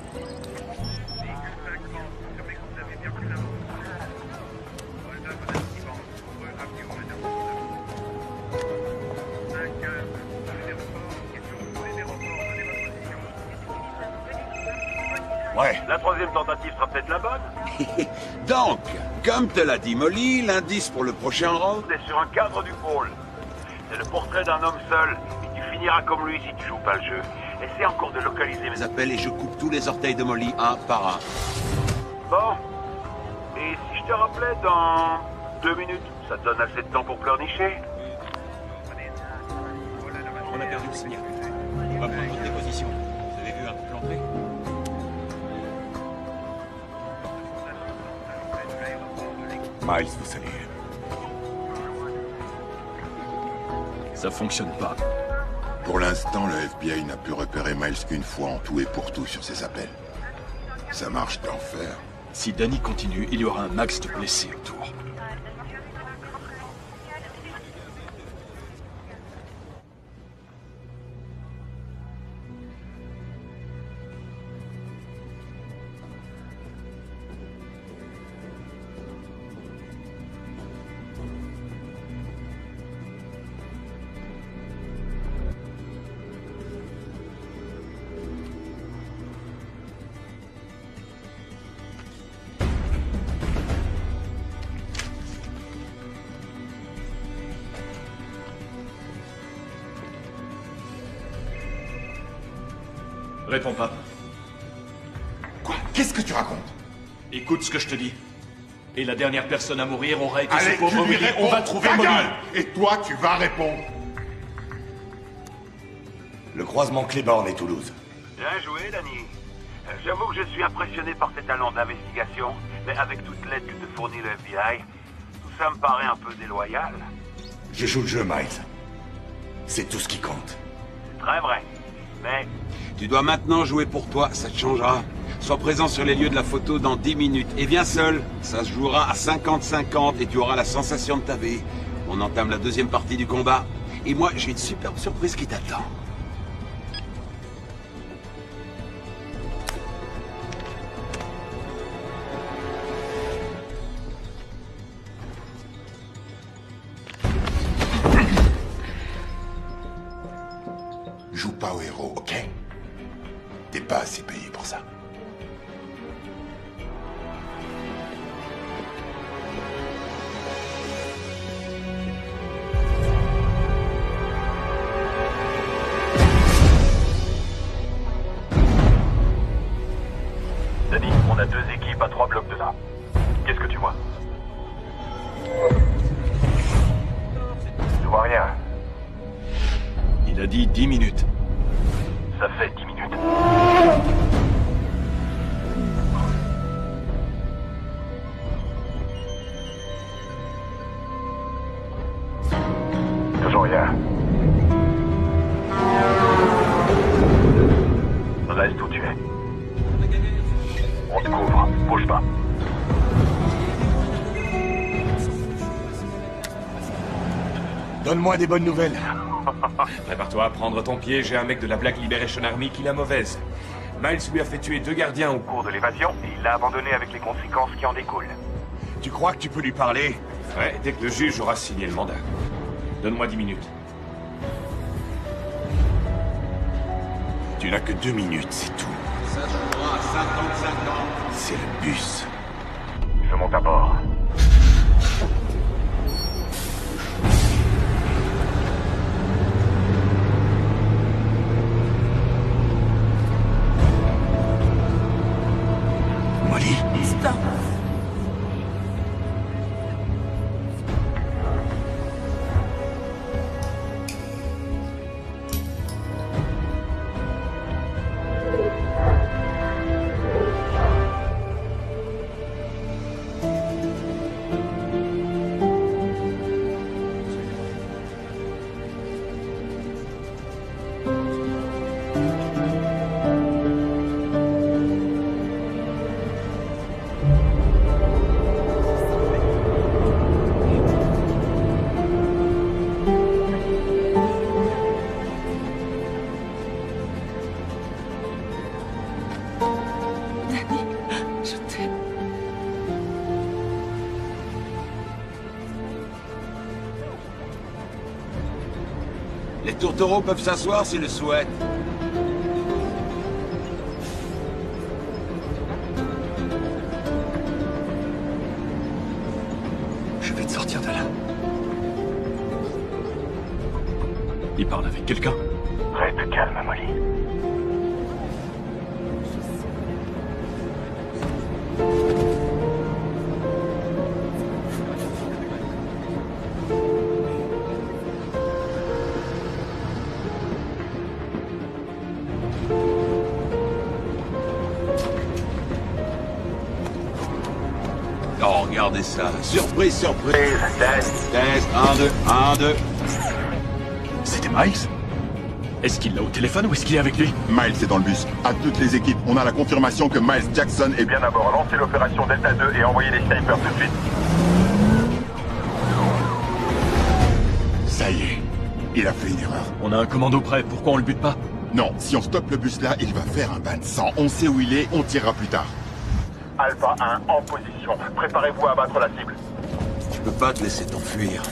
Ouais. La troisième tentative sera peut-être la bonne. Donc, comme te l'a dit Molly, l'indice pour le prochain round C'est sur un cadre du pôle. C'est le portrait d'un homme seul. Et tu finiras comme lui si tu joues pas le jeu. Essaie encore de localiser mes appels et je coupe tous les orteils de Molly un par un. Bon. Et si je te rappelais dans 2 minutes, ça te donne assez de temps pour pleurnicher? On a perdu le signal. On va prendre des positions. Vous avez vu un peu l'entrée? Miles vous salue. Ça fonctionne pas. Pour l'instant, le FBI n'a pu repérer Miles qu'une fois en tout et pour tout sur ses appels. Ça marche d'enfer. Si Danny continue, il y aura un max de blessés autour. Réponds pas. Quoi? Qu'est-ce que tu racontes? Écoute ce que je te dis. Et la dernière personne à mourir aura été Allez, ce pauvre tu lui Molly. réponds. On va trouver Ta Molly. gueule. Et toi, tu vas répondre. Le croisement Cléborne et Toulouse. Bien joué, Danny. J'avoue que je suis impressionné par tes talents d'investigation, mais avec toute l'aide que te fournit le FBI, tout ça me paraît un peu déloyal. Je joue le jeu, Miles. C'est tout ce qui compte. Très vrai. Mais Tu dois maintenant jouer pour toi, ça te changera. Sois présent sur les lieux de la photo dans 10 minutes. Et viens seul. Ça se jouera à 50-50 et tu auras la sensation de ta vie. On entame la deuxième partie du combat. Et moi, j'ai une superbe surprise qui t'attend. Joue pas au héros, ok? T'es pas assez payé pour ça. Danny, on a 2 équipes à 3 blocs de là. Qu'est-ce que tu vois? Je vois rien. Il a dit 10 minutes. Ça fait 10 minutes. Donne-moi des bonnes nouvelles. Prépare-toi à prendre ton pied, j'ai un mec de la Black Liberation Army qui l'a mauvaise. Miles lui a fait tuer 2 gardiens au cours de l'évasion et il l'a abandonné avec les conséquences qui en découlent. Tu crois que tu peux lui parler? Ouais, dès que le juge aura signé le mandat. Donne-moi 10 minutes. Tu n'as que 2 minutes, c'est tout. Ça jouera à 50-50. C'est le bus. Je monte à bord. Molly? Stop. Je t'aime. Les tourtereaux peuvent s'asseoir s'ils le souhaitent. Je vais te sortir de là. Il parle avec quelqu'un? Reste calme, Molly. Oh, regardez ça. Surprise, surprise. Test. Test. 1, 2, 1, 2. C'était Miles? Est-ce qu'il l'a au téléphone ou est-ce qu'il est avec lui? Miles est dans le bus. À toutes les équipes, on a la confirmation que Miles Jackson est Bien à bord, lancez l'opération Delta 2 et envoyez les snipers tout de suite. Ça y est. Il a fait une erreur. On a un commando prêt, pourquoi on le bute pas? Non, si on stoppe le bus là, il va faire un bain de sang. On sait où il est, on tirera plus tard. Alpha 1 en position. Préparez-vous à abattre la cible. Tu peux pas te laisser t'enfuir.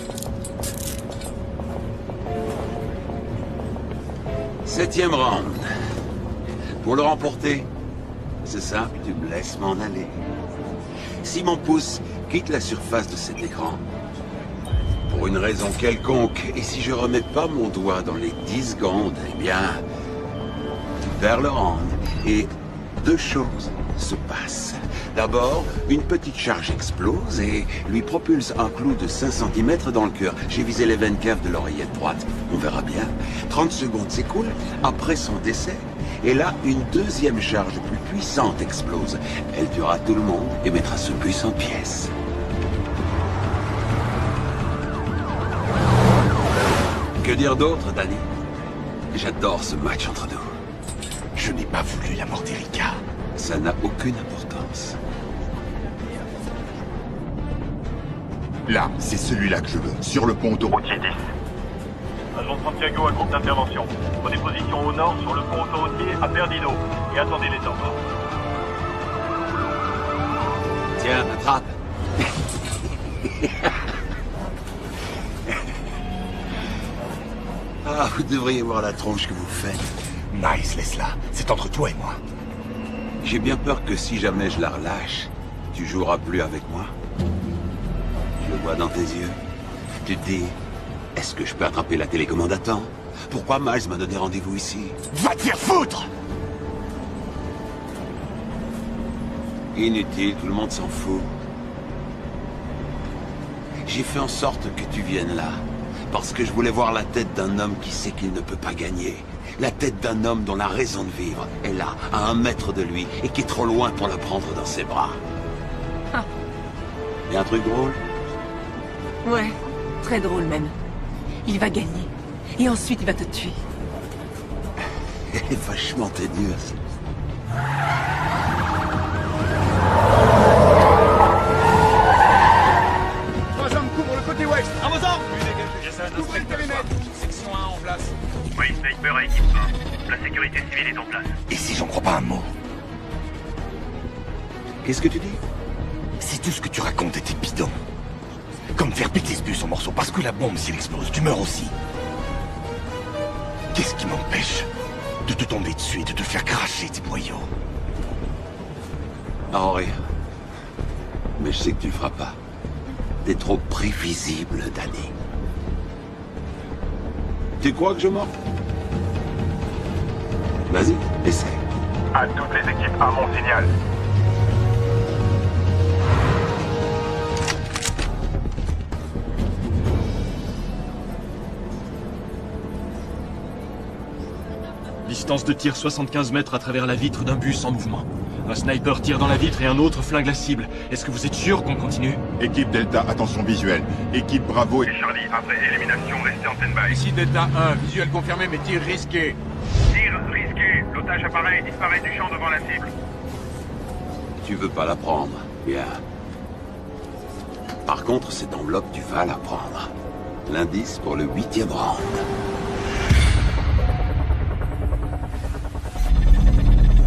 7e round. Pour le remporter, c'est simple, tu me laisses m'en aller. Si mon pouce quitte la surface de cet écran, pour une raison quelconque, et si je remets pas mon doigt dans les 10 secondes, eh bien, tu perds le round. Et 2 choses se passent. D'abord, une petite charge explose et lui propulse un clou de 5 cm dans le cœur. J'ai visé les veines caves de l'oreillette droite. On verra bien. 30 secondes s'écoulent après son décès. Et là, une 2e charge plus puissante explose. Elle tuera tout le monde et mettra ce bus en pièces. Que dire d'autre, Danny? J'adore ce match entre nous. Je n'ai pas voulu la mort d'Erika. Ça n'a aucune importance. Là, c'est celui-là que je veux. Sur le pont autoroutier. Routier 10. Agent Santiago, un groupe d'intervention. Prenez position au nord sur le pont autoroutier à Perdido. Et attendez les ordres. Tiens, attrape. Ah, vous devriez voir la tronche que vous faites. Nice, laisse-la. C'est entre toi et moi. J'ai bien peur que si jamais je la relâche, tu joueras plus avec moi. Je le vois dans tes yeux. Tu te dis, est-ce que je peux attraper la télécommande à temps? Pourquoi Miles m'a donné rendez-vous ici? Va te faire foutre! Inutile, tout le monde s'en fout. J'ai fait en sorte que tu viennes là, parce que je voulais voir la tête d'un homme qui sait qu'il ne peut pas gagner. La tête d'un homme dont la raison de vivre est là, à 1 mètre de lui, et qui est trop loin pour la prendre dans ses bras. Ah. Et un truc drôle? Ouais, très drôle même. Il va gagner. Et ensuite, il va te tuer. Elle est vachement ténueuse. Trois hommes couvrent le côté ouest. À vos ordres! Jason, inspecteur La sécurité civile est en place. Et si j'en crois pas un mot? Qu'est-ce que tu dis? Si tout ce que tu racontes était bidon, comme faire péter ce bus en morceaux parce que la bombe, s'il explose, tu meurs aussi. Qu'est-ce qui m'empêche de te tomber dessus et de te faire cracher tes boyaux? Henri. Mais je sais que tu le feras pas. T'es trop prévisible, Danny. Tu crois que je mens? Vas-y, essaie. À toutes les équipes, à mon signal. Distance de tir 75 mètres à travers la vitre d'un bus en mouvement. Un sniper tire dans la vitre et un autre flingue la cible. Est-ce que vous êtes sûr qu'on continue? Équipe Delta, attention visuelle. Équipe Bravo et... Charlie, après élimination, restez en stand-by. Ici Delta 1, visuel confirmé mais tir risqué. Tir risqué. L'otage apparaît et disparaît du champ devant la cible. Tu veux pas la prendre. Bien. Par contre, cette enveloppe, tu vas la prendre. L'indice pour le 8e round.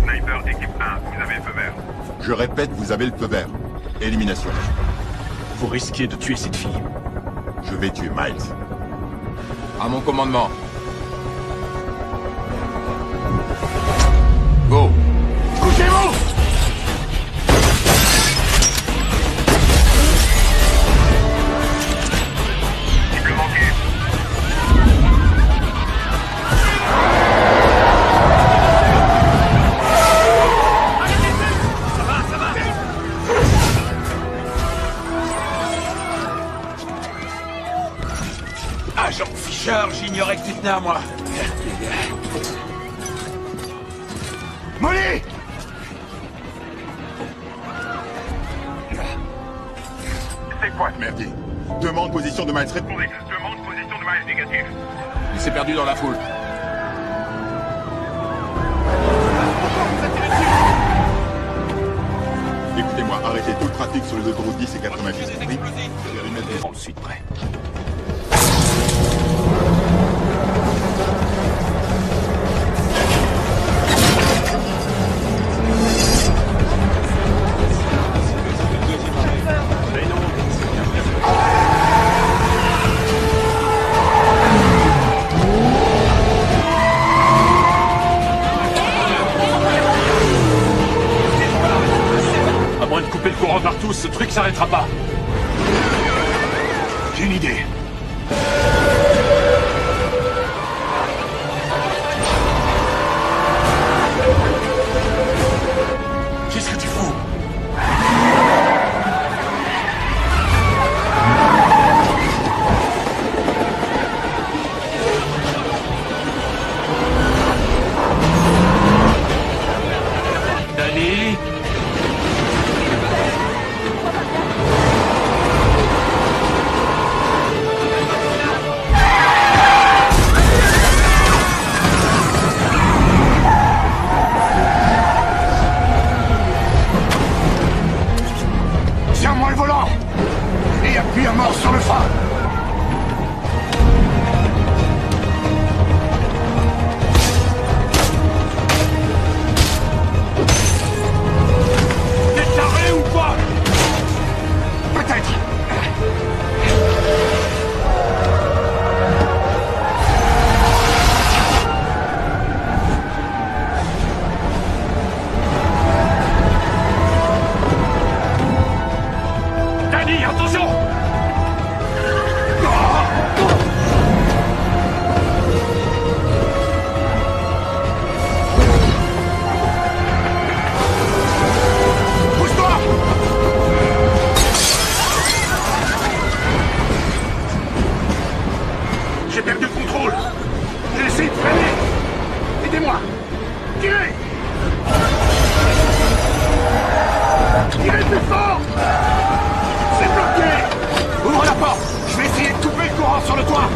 Sniper, équipe 1, vous avez le feu vert. Je répète, vous avez le feu vert. Élimination. Vous risquez de tuer cette fille. Je vais tuer Miles. À mon commandement. Go. Couchez-vous! Cible manquée. Agent Fisher, j'ignorais que tu tenais à moi. Molly! C'est quoi? Merdier. Demande position de Miles. Répondez. Demande position de Miles négatif. Il s'est perdu dans la foule. Écoutez-moi, arrêtez tout le trafic sur les autoroutes 10 et 90. Oui. Bon, je suis prêt. À moins de couper le courant partout, ce truc s'arrêtera pas. J'ai une idée. Qu'est-ce que tu fous? Danny? Serre-moi le volant! Et appuie à mort sur le frein! T'es taré ou quoi? Peut-être! Danny, attention! Pousse-toi! J'ai perdu le contrôle! J'ai essayé de freiner! Aidez-moi! Tirez! Tirez plus fort! C'est bloqué! Ouvre la porte! Je vais essayer de couper le courant sur le toit!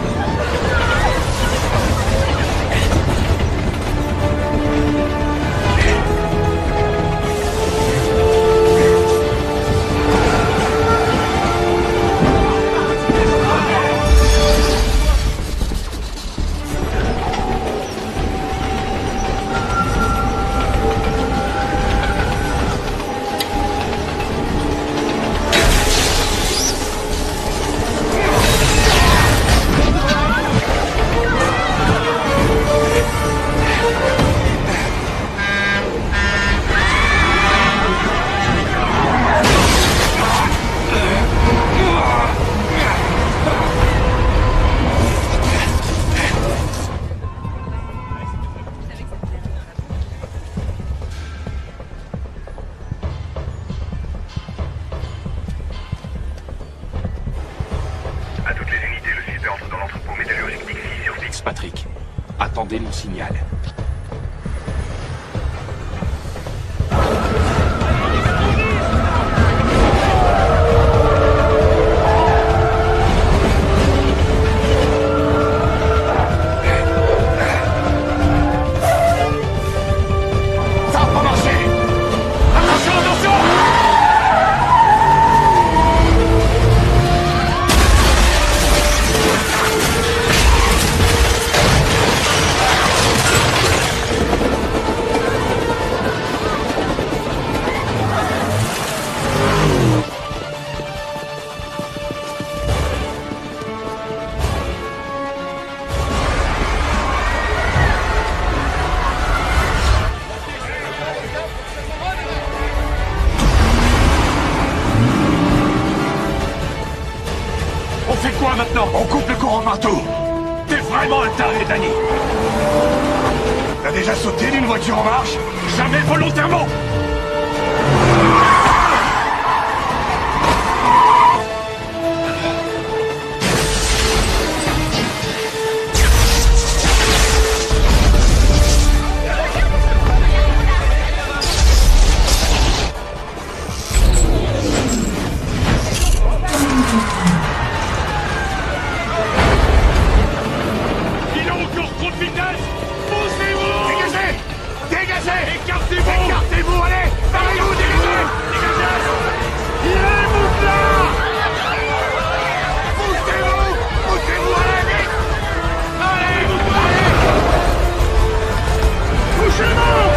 entendez mon signal. On fait quoi maintenant? On coupe le courant partout. T'es vraiment un taré, Danny. T'as déjà sauté d'une voiture en marche? Jamais volontairement. Il a encore trop de vitesse. Poussez-vous. Dégagez! Dégagez! Écartez-vous. Écartez-vous, allez! Parlez-vous, dégagez! Il est là. Poussez-vous! Poussez-vous, allez, vite! Allez! Touchez-vous.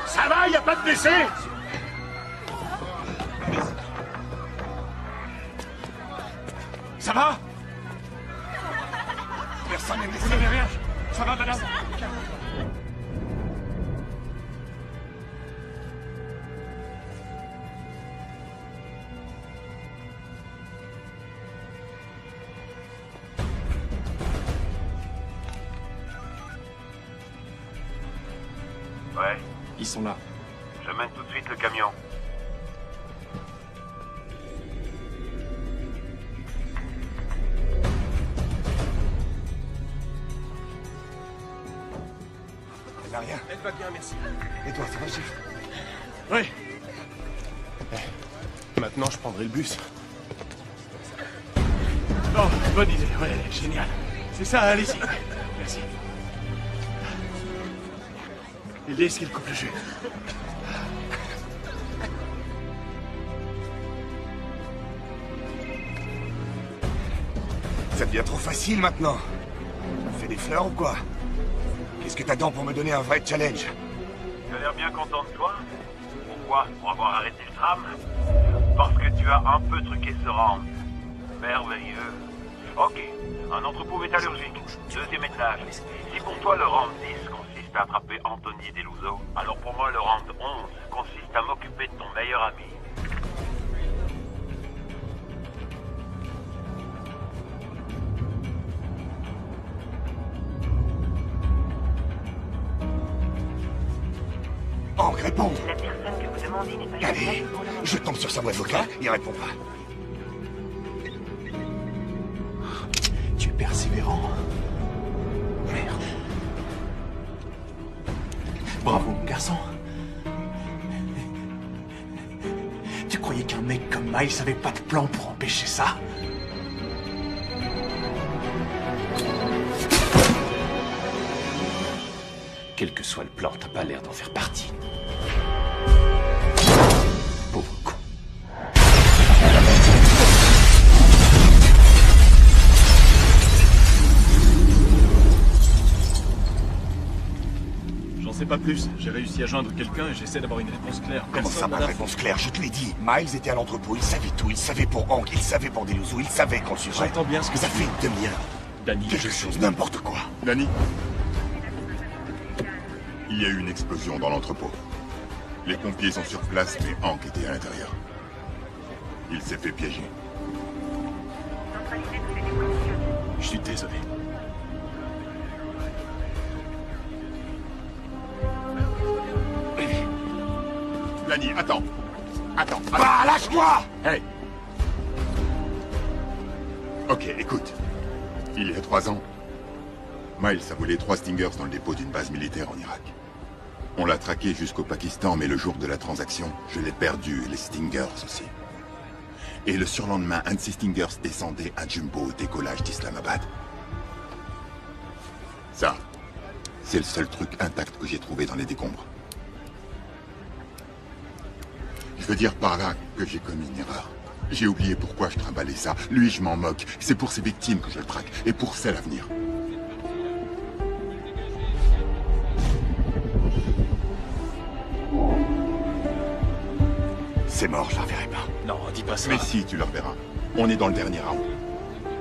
Ça va, y a pas de blessés? Ça va? Personne n'est Vous blessé. n'avez rien? Ça va, madame? Ouais, Ils sont là. je mène tout de suite le camion. Elle n'a rien. Elle va bien, merci. Et toi, ça va, chef? Oui. Maintenant, je prendrai le bus. Oh, bonne idée. Ouais, génial. C'est ça, allez-y. Merci. Laisse qu'il coupe le jeu. Ça devient trop facile maintenant. On fait des fleurs ou quoi? Qu'est-ce que t'attends pour me donner un vrai challenge? Tu as l'air bien content de toi. Pourquoi? Pour avoir arrêté le tram? Parce que tu as un peu truqué ce round. Merveilleux. Ok, un entrepôt métallurgique, 2e étage. Si pour toi le round 10 consiste à attraper Anthony Deluso, alors pour moi le round 11 consiste à m'occuper de ton meilleur ami. Hank, réponds! La personne que vous demandez n'est pas Allez, joignable pour le moment. je tombe sur sa boîte vocale, il répond pas. Tu es persévérant. Merde. Bravo, mon garçon. Tu croyais qu'un mec comme Miles avait pas de plan pour empêcher ça? Quel que soit le plan, t'as pas l'air d'en faire partie. Pauvre con. J'en sais pas plus. J'ai réussi à joindre quelqu'un et j'essaie d'avoir une réponse claire. Comment ça, pas de réponse claire? Je te l'ai dit. Miles était à l'entrepôt, il savait tout. Il savait pour Hank, il savait pour Deluso, il savait qu'on le suivrait. J'entends bien ce que ça tu fait dis. une demi-heure. Danny, Quelque chose, n'importe quoi. Danny? Il y a eu une explosion dans l'entrepôt. Les pompiers sont sur place, mais Hank était à l'intérieur. Il s'est fait piéger. suis désolé. Danny, attends. Attends. Bah, lâche-moi! Hey! Ok, écoute. Il y a 3 ans, Miles a volé 3 Stingers dans le dépôt d'une base militaire en Irak. On l'a traqué jusqu'au Pakistan, mais le jour de la transaction, je l'ai perdu, et les Stingers aussi. Et le surlendemain, un de ces Stingers descendait à Jumbo au décollage d'Islamabad. Ça, c'est le seul truc intact que j'ai trouvé dans les décombres. Je veux dire par là que j'ai commis une erreur. J'ai oublié pourquoi je trimballais ça. Lui, je m'en moque. C'est pour ses victimes que je le traque, et pour celles à venir. C'est mort, je la reverrai pas. Non, dis pas ça. Mais si, tu le reverras. On est dans le dernier round.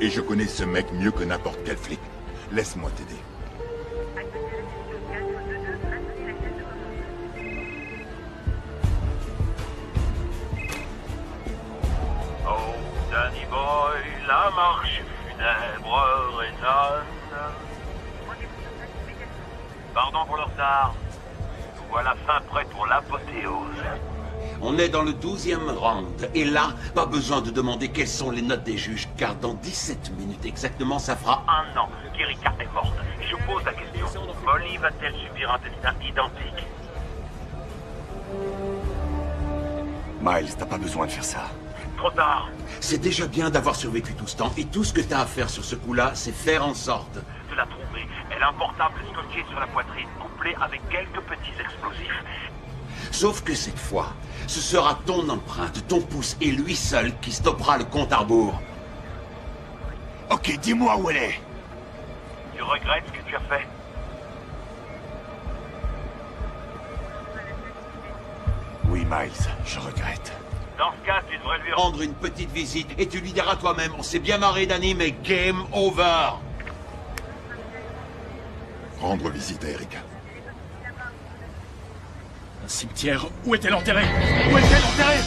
Et je connais ce mec mieux que n'importe quel flic. Laisse-moi t'aider. Oh, Danny Boy, la marche funèbre résonne. Pardon pour le retard. Nous voilà fin prêt pour l'apothéose. On est dans le 12e round. Et là, pas besoin de demander quelles sont les notes des juges, car dans 17 minutes exactement, ça fera 1 an qu'Erika est morte. Je pose la question. Molly va-t-elle subir un destin identique? Miles, t'as pas besoin de faire ça. Trop tard. C'est déjà bien d'avoir survécu tout ce temps, et tout ce que t'as à faire sur ce coup-là, c'est faire en sorte De la trouver. Elle a un portable stocké sur la poitrine, couplé avec quelques petits explosifs. Sauf que cette fois, ce sera ton empreinte, ton pouce et lui seul qui stoppera le compte à rebours. Ok, dis-moi où elle est. Tu regrettes ce que tu as fait? Oui, Miles, je regrette. Dans ce cas, tu devrais lui Rendre une petite visite et tu lui diras toi-même, on s'est bien marré Danny, mais game over. Rendre visite à Erika. Un cimetière. Où est-elle enterrée? Où est-elle enterrée?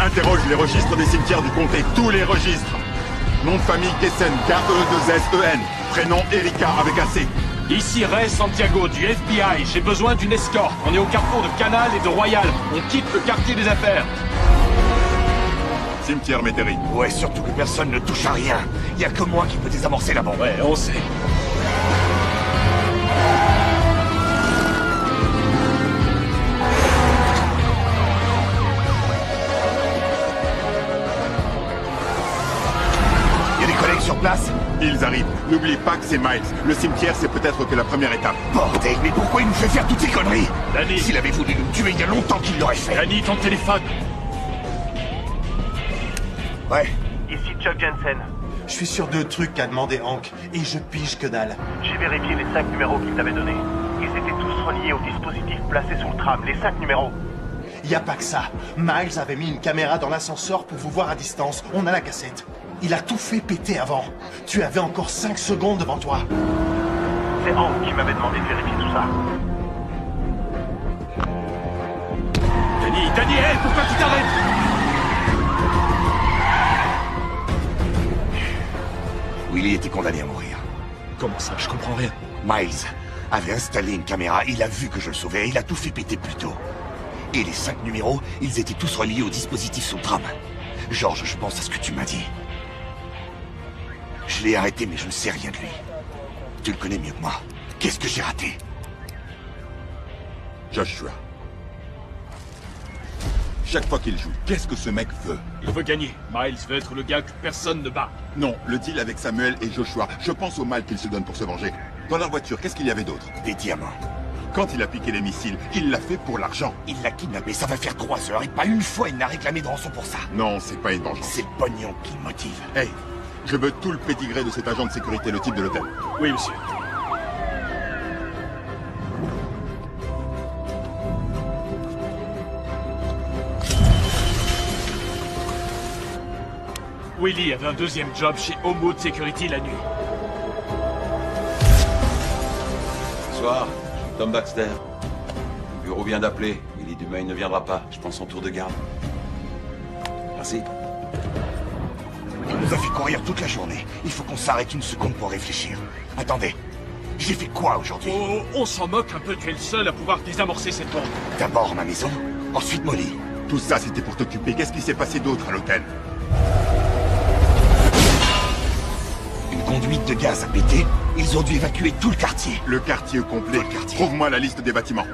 Interroge les registres des cimetières du comté, tous les registres. Nom de famille Kessen, K-E-2-S-E-N. Prénom Erika avec un C. Ici Ray Santiago du FBI. J'ai besoin d'une escorte. On est au carrefour de Canal et de Royal. On quitte le quartier des affaires. Cimetière Métairie. Ouais, surtout que personne ne touche à rien. Y a que moi qui peux désamorcer la bombe. Ouais, on sait. Y a des collègues sur place? Ils arrivent. N'oublie pas que c'est Miles. Le cimetière, c'est peut-être que la première étape. Bordel, mais pourquoi il nous fait faire toutes ces conneries? Danny. S'il avait voulu nous tuer il y a longtemps qu'il l'aurait fait. Danny, ton téléphone. Ouais. Ici Chuck Jensen. Je suis sur 2 trucs qu'a demandé Hank, et je pige que dalle. J'ai vérifié les 5 numéros qu'il t'avait donnés. Ils étaient tous reliés au dispositif placé sur le tram. Les 5 numéros. Y a pas que ça. Miles avait mis une caméra dans l'ascenseur pour vous voir à distance. On a la cassette. Il a tout fait péter avant. Tu avais encore 5 secondes devant toi. C'est Hank qui m'avait demandé de vérifier tout ça. Danny, hey, pourquoi tu t'arrêtes? Willy était condamné à mourir. Comment ça? Je comprends rien. Miles avait installé une caméra, il a vu que je le sauvais, il a tout fait péter plus tôt. Et les 5 numéros, ils étaient tous reliés au dispositif sous le tram. George, je pense à ce que tu m'as dit. Je l'ai arrêté, mais je ne sais rien de lui. Tu le connais mieux que moi. Qu'est-ce que j'ai raté? Joshua. Chaque fois qu'il joue, qu'est-ce que ce mec veut? Il veut gagner. Miles veut être le gars que personne ne bat. Non, le deal avec Samuel et Joshua. Je pense au mal qu'il se donne pour se venger. Dans leur voiture, qu'est-ce qu'il y avait d'autre? Des diamants. Quand il a piqué les missiles, il l'a fait pour l'argent. Il l'a kidnappé, ça va faire 3 heures, et pas une fois il n'a réclamé de rançon pour ça. Non, c'est pas une vengeance. C'est le pognon qui le motive. Hey, je veux tout le pédigré de cet agent de sécurité, le type de l'hôtel. Oui, monsieur. Willy avait un 2e job chez Homewood Security la nuit. Bonsoir, je suis Tom Baxter. Le bureau vient d'appeler. Willy Dumail ne viendra pas. Je prends son tour de garde. Merci. courir toute la journée. Il faut qu'on s'arrête une seconde pour réfléchir. Attendez, j'ai fait quoi aujourd'hui? Oh, on s'en moque un peu, tu es le seul à pouvoir désamorcer cette bombe. D'abord ma maison, ensuite Molly. Tout ça, c'était pour t'occuper. Qu'est-ce qui s'est passé d'autre à l'hôtel? Une conduite de gaz a pété. Ils ont dû évacuer tout le quartier. Le quartier au complet. Trouve-moi la liste des bâtiments.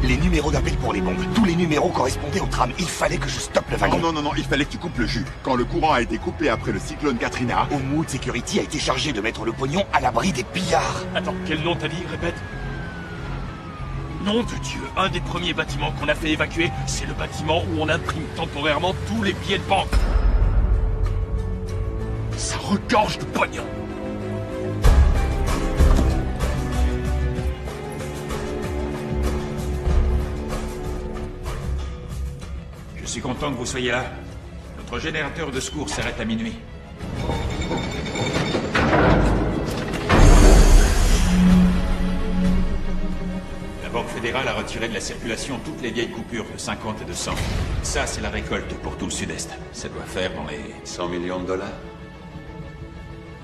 Les numéros d'appel pour les bombes. Tous les numéros correspondaient au tram. Il fallait que je stoppe le wagon. Non, il fallait que tu coupes le jus. Quand le courant a été coupé après le cyclone Katrina... Homewood Security a été chargé de mettre le pognon à l'abri des pillards. Attends, quel nom t'as dit? Répète. Nom de Dieu, un des premiers bâtiments qu'on a fait évacuer, c'est le bâtiment où on imprime temporairement tous les billets de banque. Ça regorge de pognon. Je suis content que vous soyez là. Notre générateur de secours s'arrête à minuit. La Banque fédérale a retiré de la circulation toutes les vieilles coupures de 50 et de 100. Ça, c'est la récolte pour tout le sud-est. Ça doit faire dans les 100 millions de dollars.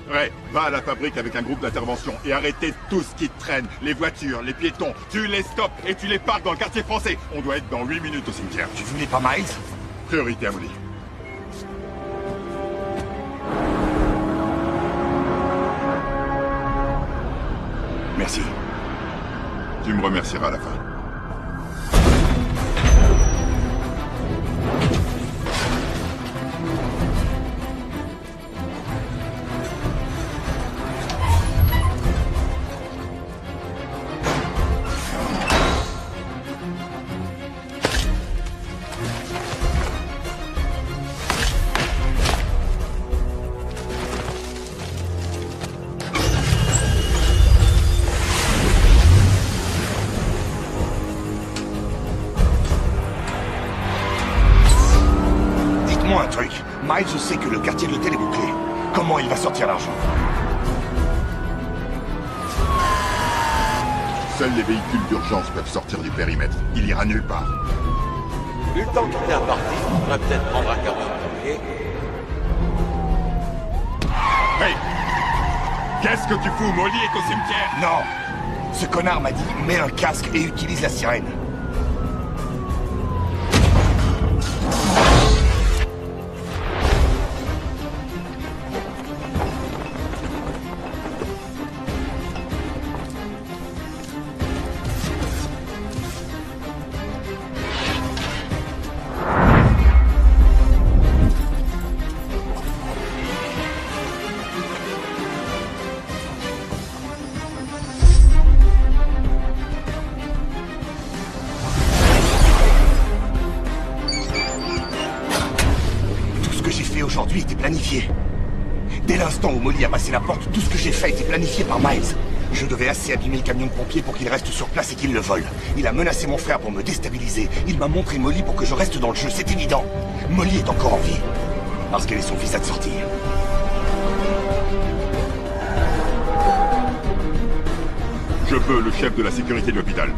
Ray, va à la fabrique avec un groupe d'intervention et arrêtez tout ce qui traîne. Les voitures, les piétons, tu les stops et tu les parques dans le quartier français. On doit être dans 8 minutes au cimetière. Tu voulais pas Miles? Priorité à Molly. Merci. Tu me remercieras à la fin. Dites-moi un truc. Miles sait que le quartier de l'hôtel est bouclé. Comment il va sortir l'argent? Seuls les véhicules d'urgence peuvent sortir du périmètre. Il ira nulle part. Vu le temps qu'il est imparti, on pourrait peut-être prendre un camion de pompier. Hey! Qu'est-ce que tu fous? Molly est au cimetière! Non! Ce connard m'a dit, mets un casque et utilise la sirène. Aujourd'hui était planifié. Dès l'instant où Molly a passé la porte, tout ce que j'ai fait était planifié par Miles. Je devais assez abîmer le camion de pompiers pour qu'il reste sur place et qu'il le vole. Il a menacé mon frère pour me déstabiliser. Il m'a montré Molly pour que je reste dans le jeu, c'est évident. Molly est encore en vie. Parce qu'elle est son visa de sortie. Je veux le chef de la sécurité de l'hôpital.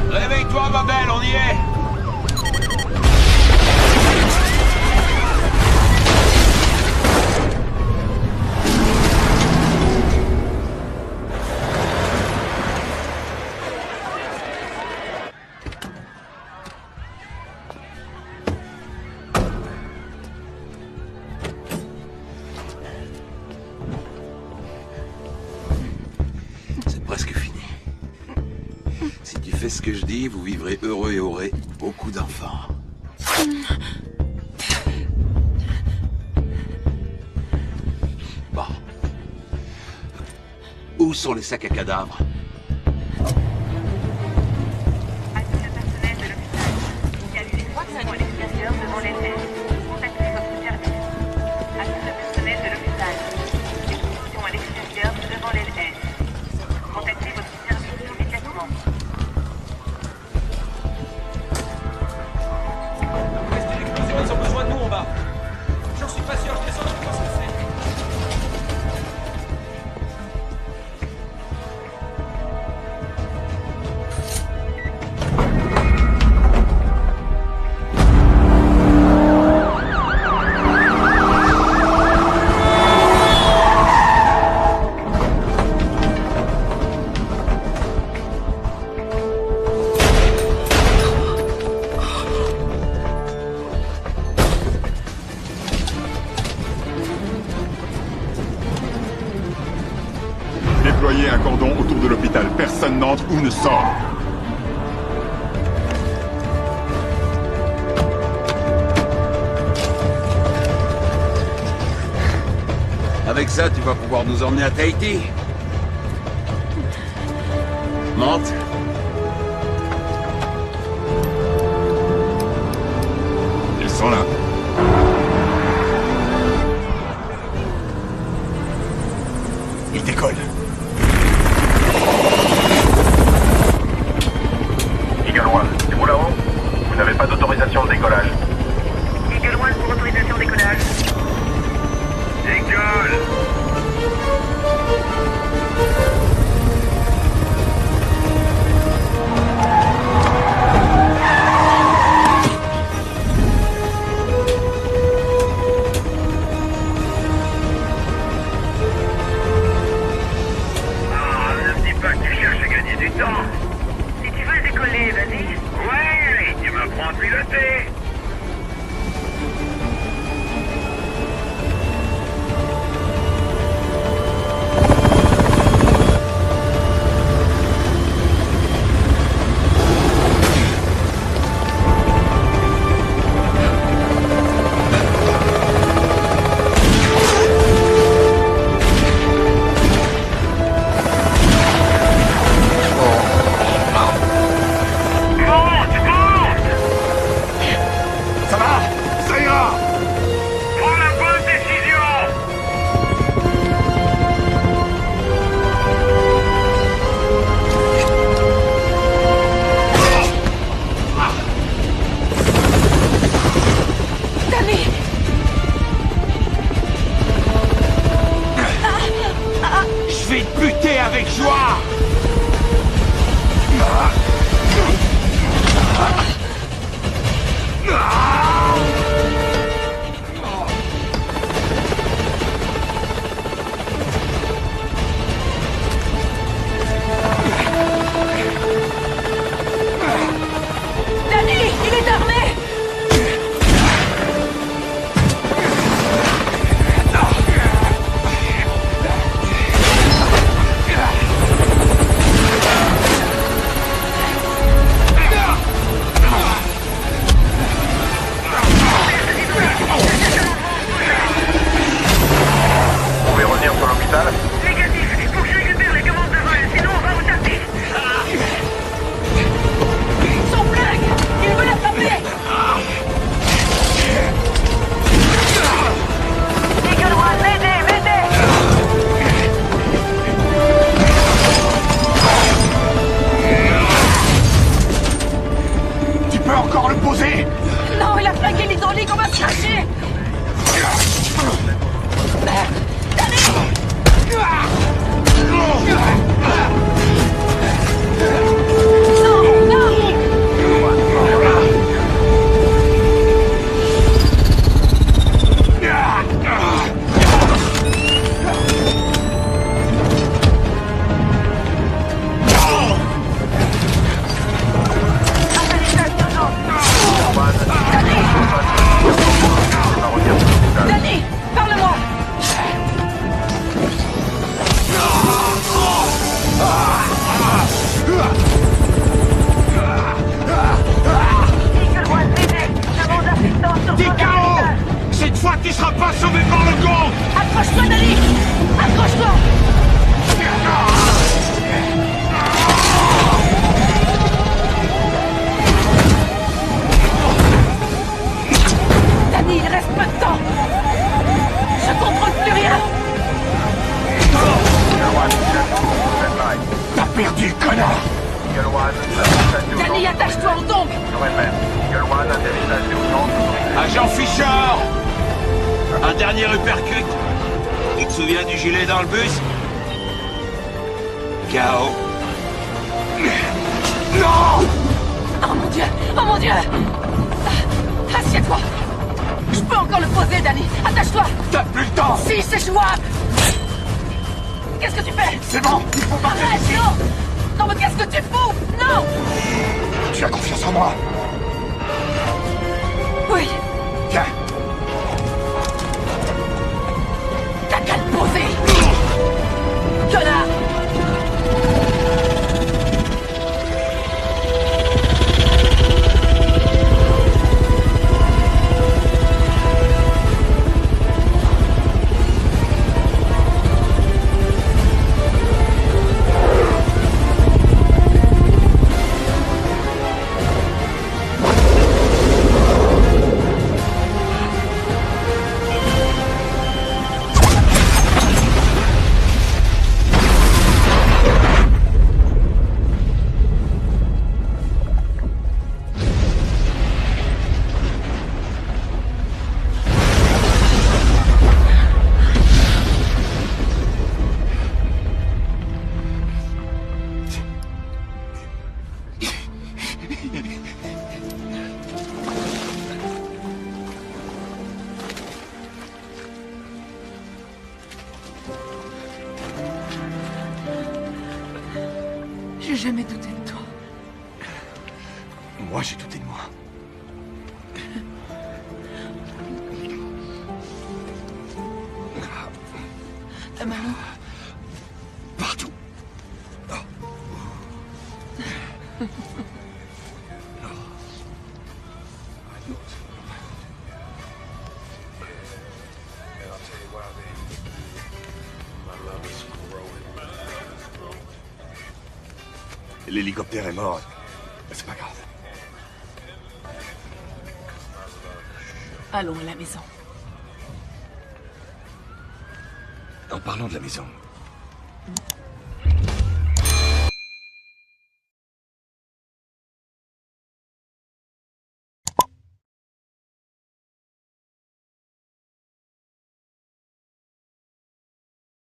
Réveille-toi, ma belle, on y est! C'est presque fini. Si tu fais ce que je dis, vous vivrez heureux et aurez beaucoup d'enfants. Bon. Où sont les sacs à cadavres? Il y a eu des expositions à l'extérieur devant les têtes. Contactez votre service. Avis le personnel de l'hôpital. Exposition à l'extérieur devant les têtes. Contactez votre service immédiatement. sort. Avec ça, tu vas pouvoir nous emmener à Tahiti. Monte. Ils sont là. Il décolle. Eagle One, c'est vous là-haut? Vous n'avez pas d'autorisation de décollage. Eagle One pour autorisation de décollage. Eagle! Ne me dis pas que tu cherches à gagner du temps. Si tu veux décoller, vas-y. Ouais, tu m'apprends à piloter. Ça va? Ça ira! Prends la bonne décision. Danny! Je vais te buter avec joie. Danny! Il est armé! Vous pouvez revenir sur l'hôpital? Négatif, il faut que je récupère les commandes de vol, sinon on va retarder. Son flingue! Il veut l'attraper! Eagle One, m'aidez, m'aidez! Tu peux encore le poser? Non, il a flingué l'hydraulique, on va se cracher! Non, non! Danny! Parle-moi! Eagle One, m'aidez! Demande assistance sur T'es zone KO. d'hôpital. Cette fois, tu seras pas sauvé par le gong. Accroche-toi, Danny! Accroche-toi! Danny, il reste peu de temps! Je contrôle plus rien! Eagle One, stand-by. T'as perdu, connard! Eagle One, atterrissage d'urgence. Danny, attache-toi, on tombe! Je répète, Eagle One, atterrissage d'urgence. Agent Fisher. Un dernier uppercut. Tu te souviens du gilet dans le bus? KO. Non! Oh mon Dieu! Oh mon Dieu! Assieds-toi! Je peux encore le poser, Danny! Attache-toi! T'as plus le temps! Si, c'est jouable! Qu'est-ce que tu fais? C'est bon! Il faut partir Arrête, d'ici! non! Non, mais qu'est-ce que tu fous? Non! Tu as confiance en moi? Oui! Tiens! T'as qu'à le poser! Connard! jamais douté de toi. Moi, j'ai douté de moi. Maman. Partout. L'hélicoptère est mort. C'est pas grave. Allons à la maison. En parlant de la maison,